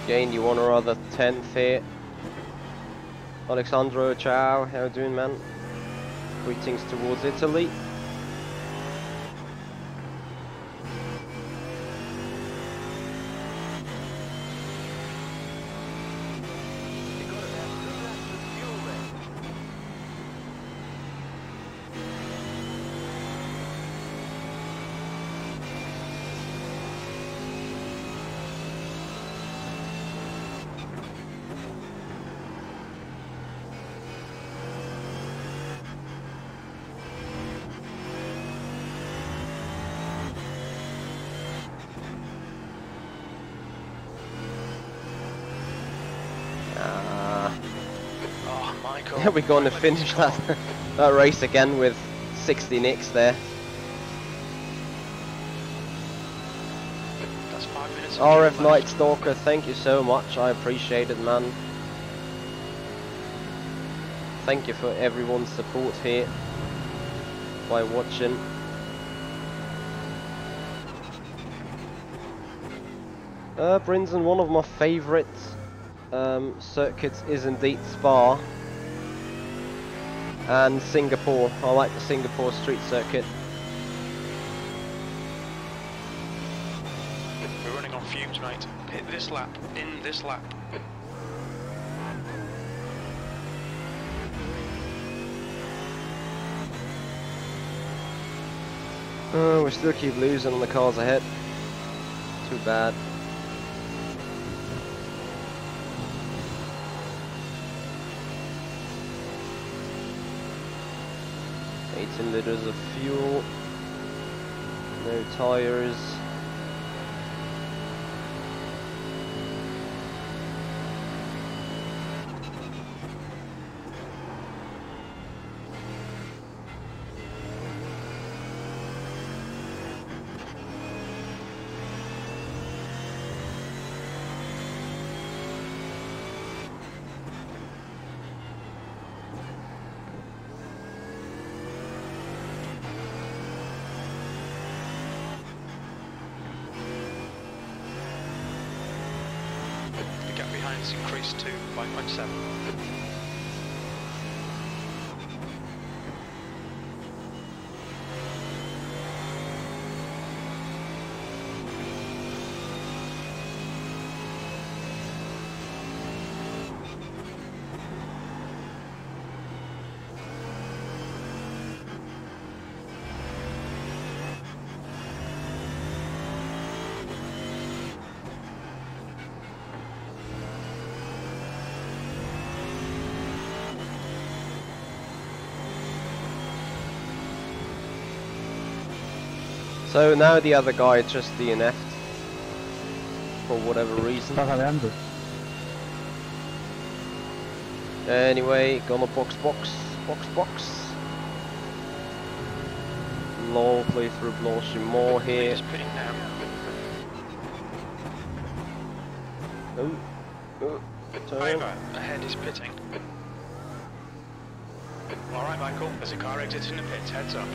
gain the one or other 10th here. Alexandro, ciao. How you doing, man? Greetings towards Italy. We're going to finish that race again with 60 nicks there. That's 5 minutes. RF Night Stalker, thank you so much. I appreciate it, man. Thank you for everyone's support here by watching. Brinson, one of my favourite circuits is indeed Spa and Singapore. I like the Singapore street circuit. We're running on fumes, mate. Hit this lap, in this lap. We still keep losing on the cars ahead. Too bad. 18 liters of fuel, no tires. It's increased to 5.7. So now the other guy just DNF'd for whatever reason. Está cambiando. Anyway, gonna box. Lovely through Blanchimont here. Leader's pitting now. Oh, turn. Over, ahead is pitting. Alright Michael, there's a car exiting the pits, heads up.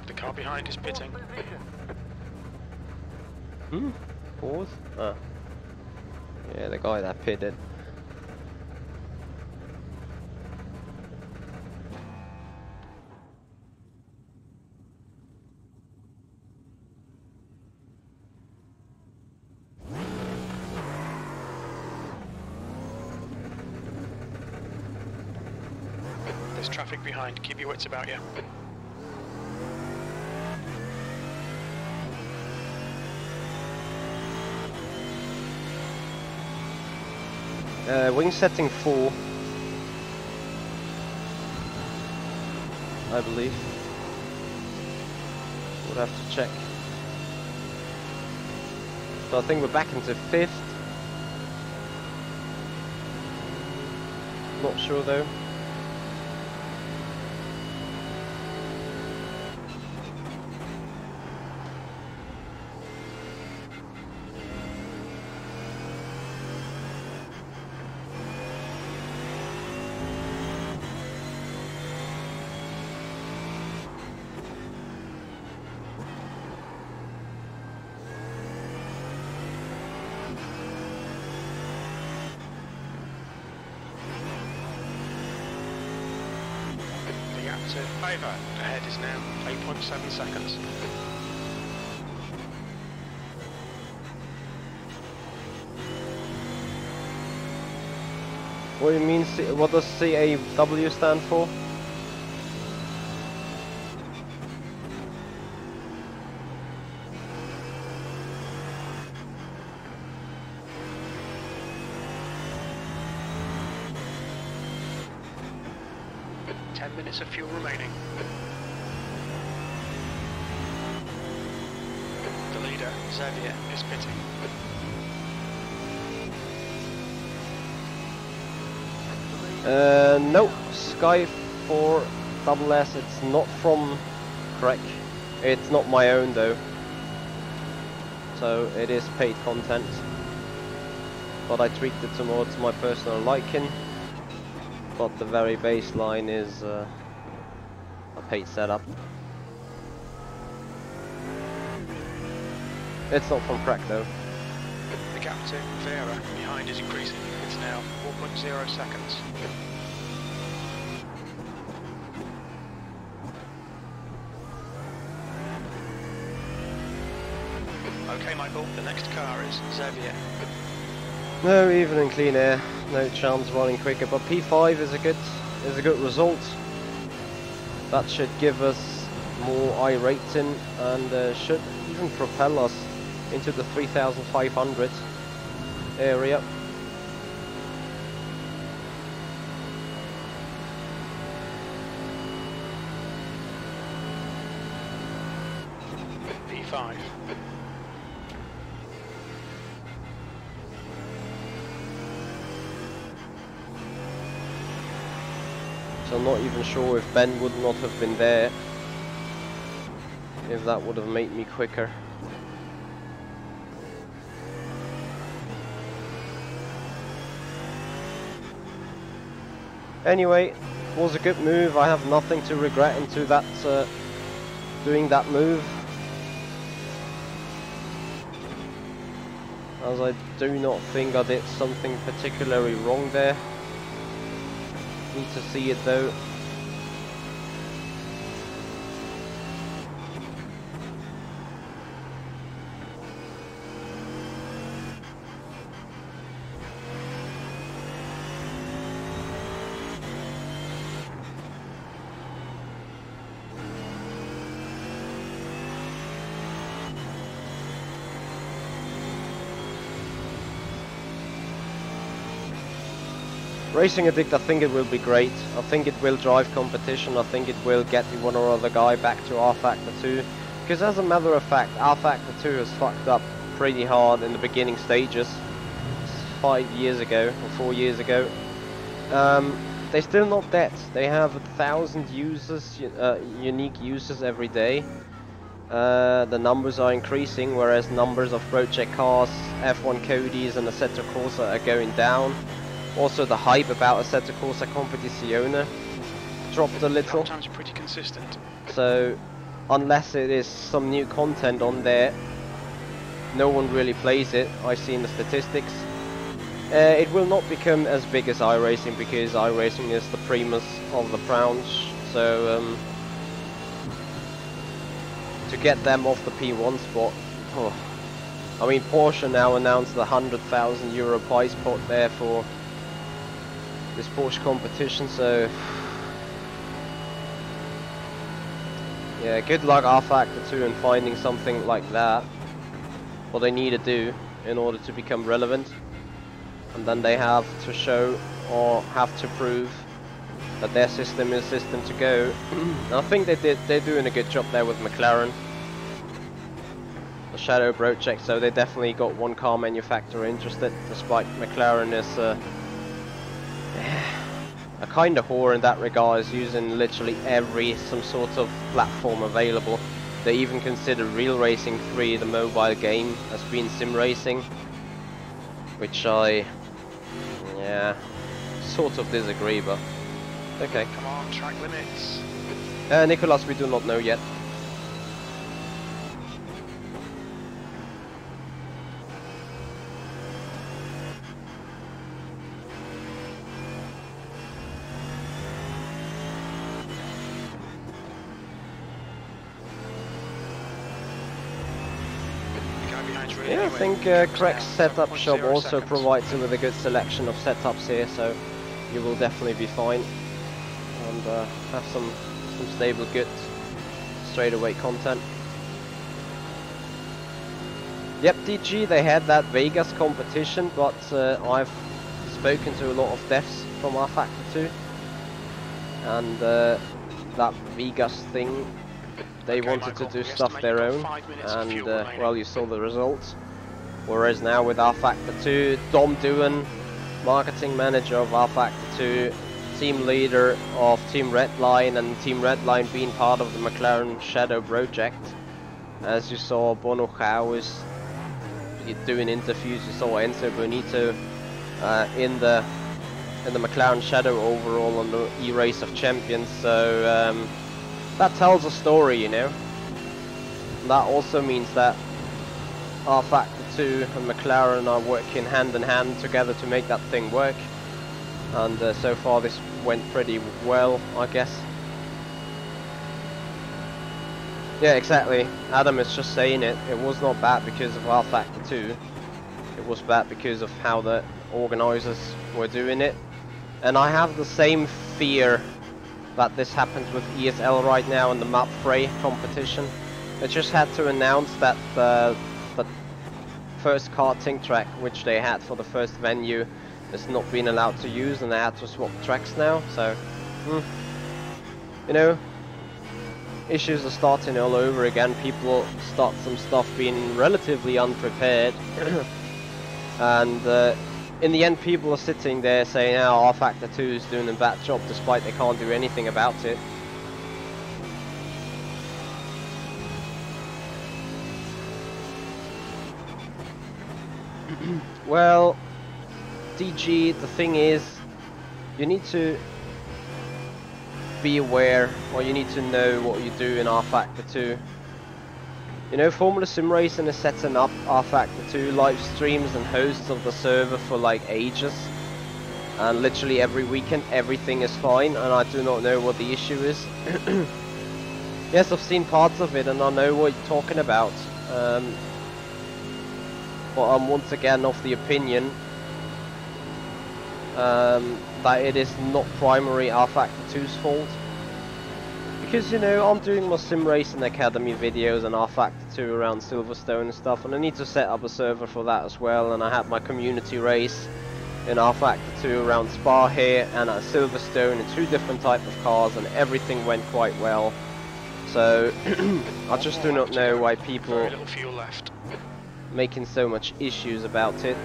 The car behind is pitting. Fourth? Ah. Yeah, the guy that pitted. There's traffic behind, keep your wits about you. Wing setting 4, I believe. Would have to check. So I think we're back into 5th. Not sure though. To over, ahead is now 8.7 seconds. What do you mean? What does CAW stand for? Minutes of fuel remaining. The leader, Xavier, is pitting. No, Sky 4 double S, it's not from Trek. It's not my own though. So it is paid content. But I tweaked it towards my personal liking. But the very baseline is a paid setup. It's not from Trek though. The gap to Vera behind is increasing. It's now 4.0 seconds. Okay, Michael, the next car is Xavier. No, even in clean air, no chance of running quicker. But P5 is a good result. That should give us more iRating and should even propel us into the 3,500 area. P5. So I'm not even sure if Ben would not have been there, if that would have made me quicker. Anyway, it was a good move. I have nothing to regret into that, doing that move. As I do not think I did something particularly wrong there. Need to see it though. Racing Addict, I think it will be great. I think it will drive competition. I think it will get the one or other guy back to R Factor 2. Because as a matter of fact, R Factor 2 has fucked up pretty hard in the beginning stages. 5 years ago, or 4 years ago. They're still not dead. They have 1,000 users, unique users every day. The numbers are increasing, whereas numbers of project cars, F1 Codys and Assetto Corsa are going down. Also the hype about Assetto Corsa Competizione dropped a little. Sometimes pretty consistent. So unless it is some new content on there, no one really plays it. I've seen the statistics. It will not become as big as iRacing because iRacing is the primus of the branch. So to get them off the P1 spot, oh. I mean, Porsche now announced the €100,000 prize pot there for this Porsche competition. So yeah, good luck R Factor 2 in finding something like that. What they need to do in order to become relevant. And then they have to show or have to prove that their system is a system to go. And I think they're doing a good job there with McLaren. The Shadow project, so they definitely got one car manufacturer interested, despite McLaren is a kind of whore in that regard, is using literally some sort of platform available. They even consider Real Racing 3, the mobile game, as being Simracing, which I sort of disagree, but okay. Come on, track limits. Nicholas, we do not know yet. Yeah, I think Craig's setup shop also provides you with a good selection of setups here, so you will definitely be fine and have some stable, good straightaway content. Yep, DG, they had that Vegas competition, but I've spoken to a lot of devs from R Factor 2, and that Vegas thing, they wanted to do stuff their own, and well, you saw the results. Whereas now with R Factor 2, Dom Doohan, marketing manager of R Factor 2, team leader of Team Redline, and Team Redline being part of the McLaren Shadow project. As you saw, Bono Chao is doing interviews. You saw Enzo Bonito in the McLaren Shadow overall on the E-Race of Champions. So that tells a story, you know. And that also means that R Factor 2 and McLaren are working hand in hand together to make that thing work. And so far this went pretty well, I guess. Yeah, exactly. Adam is just saying it. It was not bad because of R Factor 2. It was bad because of how the organisers were doing it. And I have the same fear that this happens with ESL right now in the map fray competition. They just had to announce that the first karting track which they had for the first venue is not being allowed to use, and they had to swap tracks now. So you know, issues are starting all over again. People start some stuff being relatively unprepared and in the end people are sitting there saying, oh, R Factor 2 is doing a bad job, despite they can't do anything about it. Well, DG, the thing is, you need to be aware, or you need to know what you do in R Factor 2. You know, Formula Sim Racing is setting up R Factor 2 live streams and hosts of the server for like ages. And literally every weekend everything is fine, and I do not know what the issue is. Yes, I've seen parts of it and I know what you're talking about. But I'm once again of the opinion that it is not primary R Factor 2's fault. Because, you know, I'm doing my Sim Racing Academy videos and R Factor 2 around Silverstone and stuff, and I need to set up a server for that as well, and I had my community race in our Factor 2 around Spa here and at Silverstone in 2 different type of cars, and everything went quite well. So I just do not know why people Very little fuel left. making so much issues about it.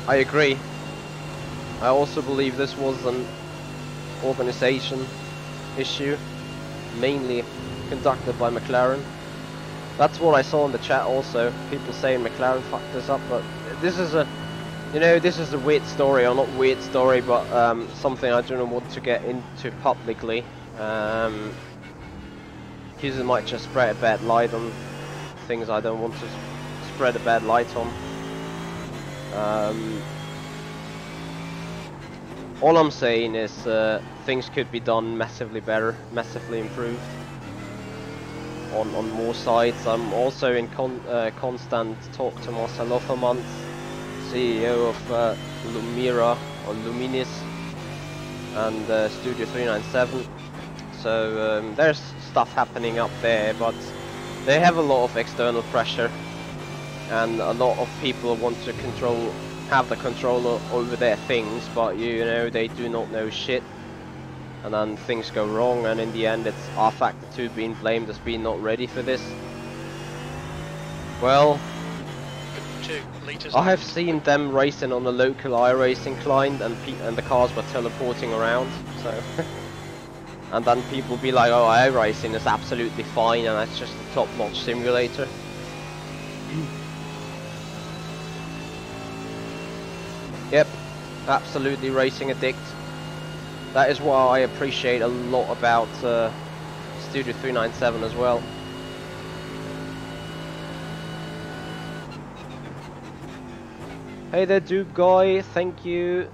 I agree. I also believe this was an organization issue, mainly conducted by McLaren. That's what I saw in the chat also. People saying McLaren fucked this up, but this is a, you know, this is a weird story, or not weird story, but something I don't want to get into publicly. Because it might just spread a bad light on things I don't want to spread a bad light on. All I'm saying is things could be done massively better, massively improved on more sides. I'm also in constant talk to Marcel Offermans, CEO of Lumira or Luminis and Studio 397. So there's stuff happening up there, but they have a lot of external pressure, and a lot of people want to have the control over their things, but you know, they do not know shit, and then things go wrong, and in the end it's our Factor 2 being blamed as being not ready for this. Well, 2 litres I have left. seen them racing on a local iRacing client, and the cars were teleporting around, so and then people be like, oh, iRacing is absolutely fine and that's just a top-notch simulator. Yep, absolutely racing addict. That is why I appreciate a lot about Studio 397 as well. Hey there, Duke Guy, thank you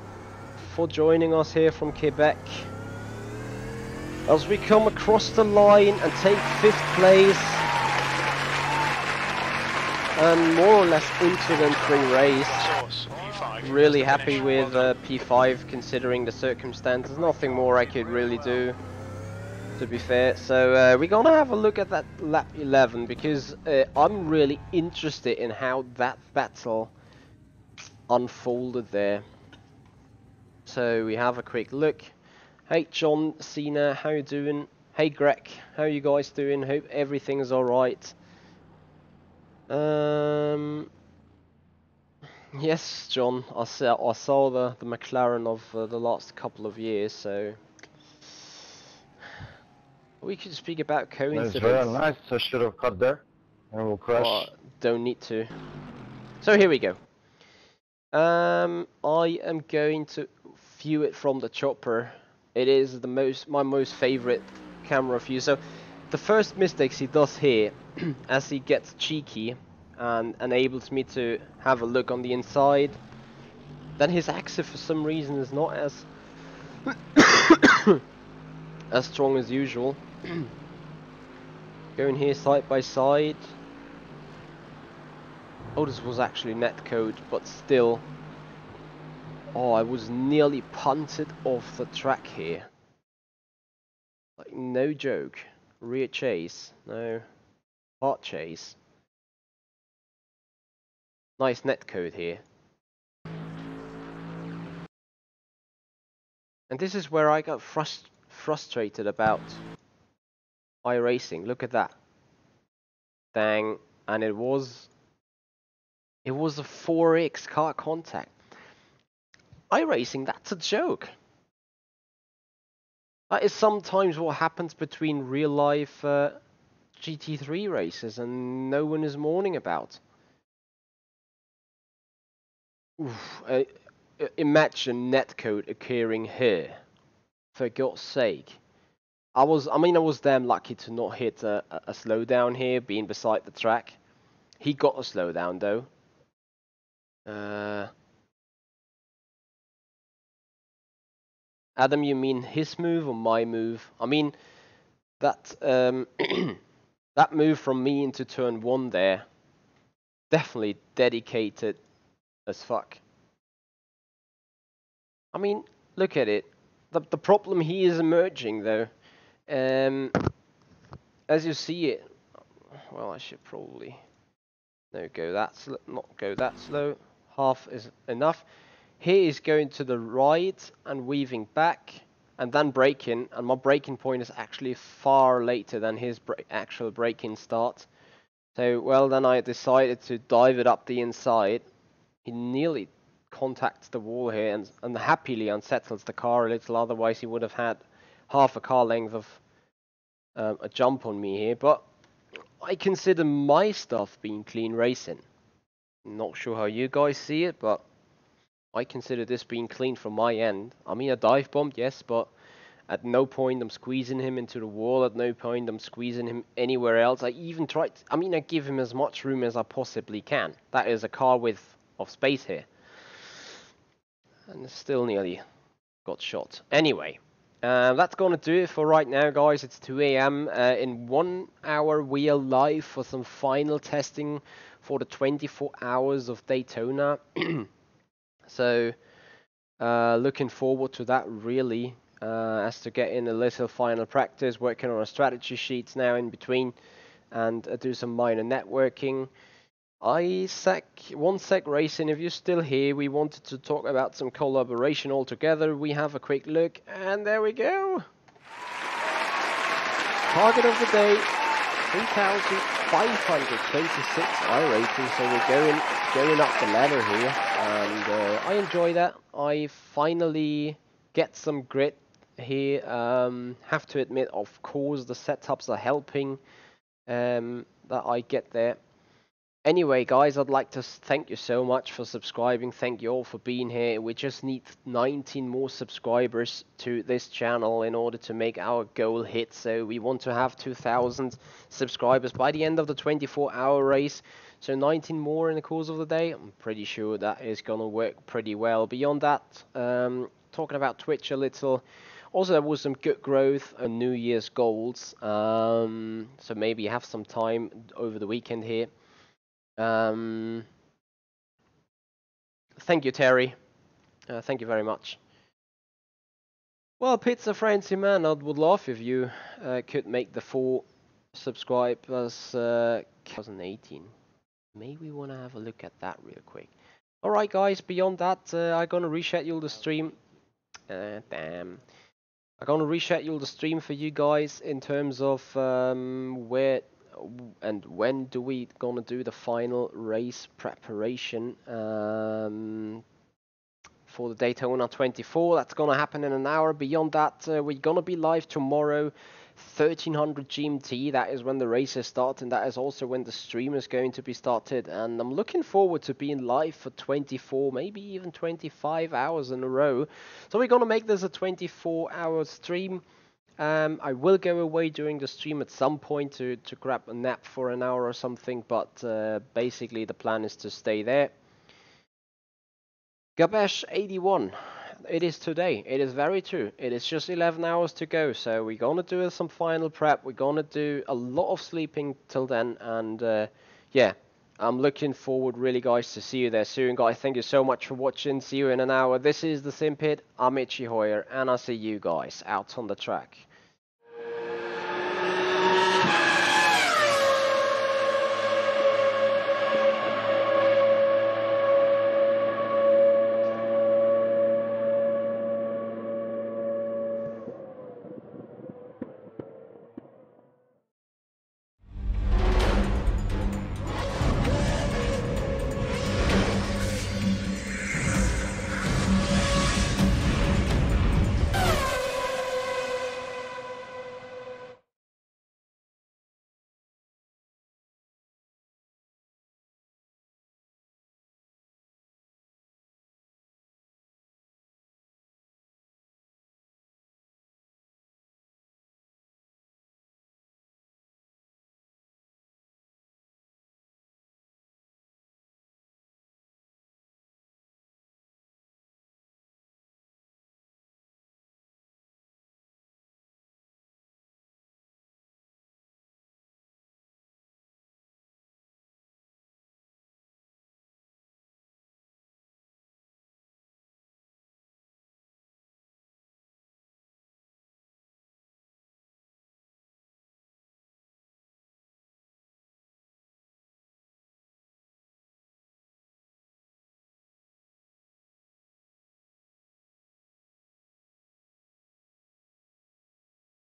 for joining us here from Quebec. As we come across the line and take 5th place, and more or less incident-free race. Source, P5. Really That's the happy finish. with Well done. P5 considering the circumstances. Nothing more I could really do, to be fair. So we're gonna have a look at that lap 11, because I'm really interested in how that battle unfolded there. So we have a quick look. Hey John Cena, how you doing? Hey Greg, how you guys doing? Hope everything's alright. Yes, John, I saw the McLaren of the last couple of years, so we could speak about That's coincidence. very nice. I should have cut there. And we'll crash. Well, don't need to. So here we go. I am going to view it from the chopper. It is my most favorite camera view. So the first mistakes he does here, as he gets cheeky and enables me to have a look on the inside, then his exit for some reason is not as as strong as usual. Going here side by side. Oh, this was actually netcode, but still. Oh, I was nearly punted off the track here. Like, no joke. Rear chase. No. Part chase. Nice netcode here. And this is where I got frustrated about iRacing. Look at that. Dang. And it was a 4x car contact. iRacing, that's a joke. That is sometimes what happens between real life GT3 races, and no one is mourning about. Oof, imagine netcode occurring here. For God's sake. I was damn lucky to not hit a slowdown here, being beside the track. He got a slowdown though. Adam, you mean his move or my move? I mean, that that move from me into turn 1 there, definitely dedicated as fuck. I mean, look at it. the problem here is emerging though. As you see it, well, I should probably not go that slow. Half is enough. He is going to the right and weaving back and then braking, and my braking point is actually far later than his actual braking start. So, well, then I decided to dive it up the inside. He nearly contacts the wall here and happily unsettles the car a little, otherwise he would have had half a car length of a jump on me here. But I consider my stuff being clean racing. Not sure how you guys see it, but I consider this being clean from my end. I mean, a dive bomb, yes, but at no point I'm squeezing him into the wall. At no point I'm squeezing him anywhere else. I even tried, I give him as much room as I possibly can. That is a car width of space here. And still nearly got shot. Anyway, that's going to do it for right now, guys. It's 2 AM. In 1 hour, we are live for some final testing for the 24 hours of Daytona. So, looking forward to that, really. As to get in a little final practice, working on a strategy sheets now in between, and do some minor networking. One sec racing, if you're still here, we wanted to talk about some collaboration altogether. We have a quick look, and there we go. Target of the day, 3,526 iRating, so we're going up the ladder here, and I enjoy that. I finally get some grit here. Have to admit, of course, the setups are helping that I get there. Anyway, guys, I'd like to thank you so much for subscribing. Thank you all for being here. We just need 19 more subscribers to this channel in order to make our goal hit. So we want to have 2,000 subscribers by the end of the 24-hour race. So 19 more in the course of the day. I'm pretty sure that is going to work pretty well. Beyond that, talking about Twitch a little. Also, there was some good growth and New Year's goals. So maybe have some time over the weekend here. Thank you, Terry. Thank you very much. Well, Pizza Frenzy Man, I would love if you could make the 4 subscribers 2018. Maybe we want to have a look at that real quick. Alright, guys, beyond that, I'm going to reschedule the stream. I'm going to reschedule the stream for you guys in terms of where and when do we gonna do the final race preparation for the Daytona 24. That's gonna happen in an hour. Beyond that, we're gonna be live tomorrow, 1300 GMT. That is when the race is starting. That is also when the stream is going to be started, and I'm looking forward to being live for 24, maybe even 25 hours in a row. So we're gonna make this a 24-hour stream. I will go away during the stream at some point to grab a nap for an hour or something, but basically the plan is to stay there. Gabesh 81, it is today. It is very true. It is just 11 hours to go, so we're gonna do some final prep. We're gonna do a lot of sleeping till then, and yeah, I'm looking forward really, guys, to see you there soon. Guys, thank you so much for watching. See you in an hour. This is the Simpit. I'm Michi Hoyer, and I'll see you guys out on the track.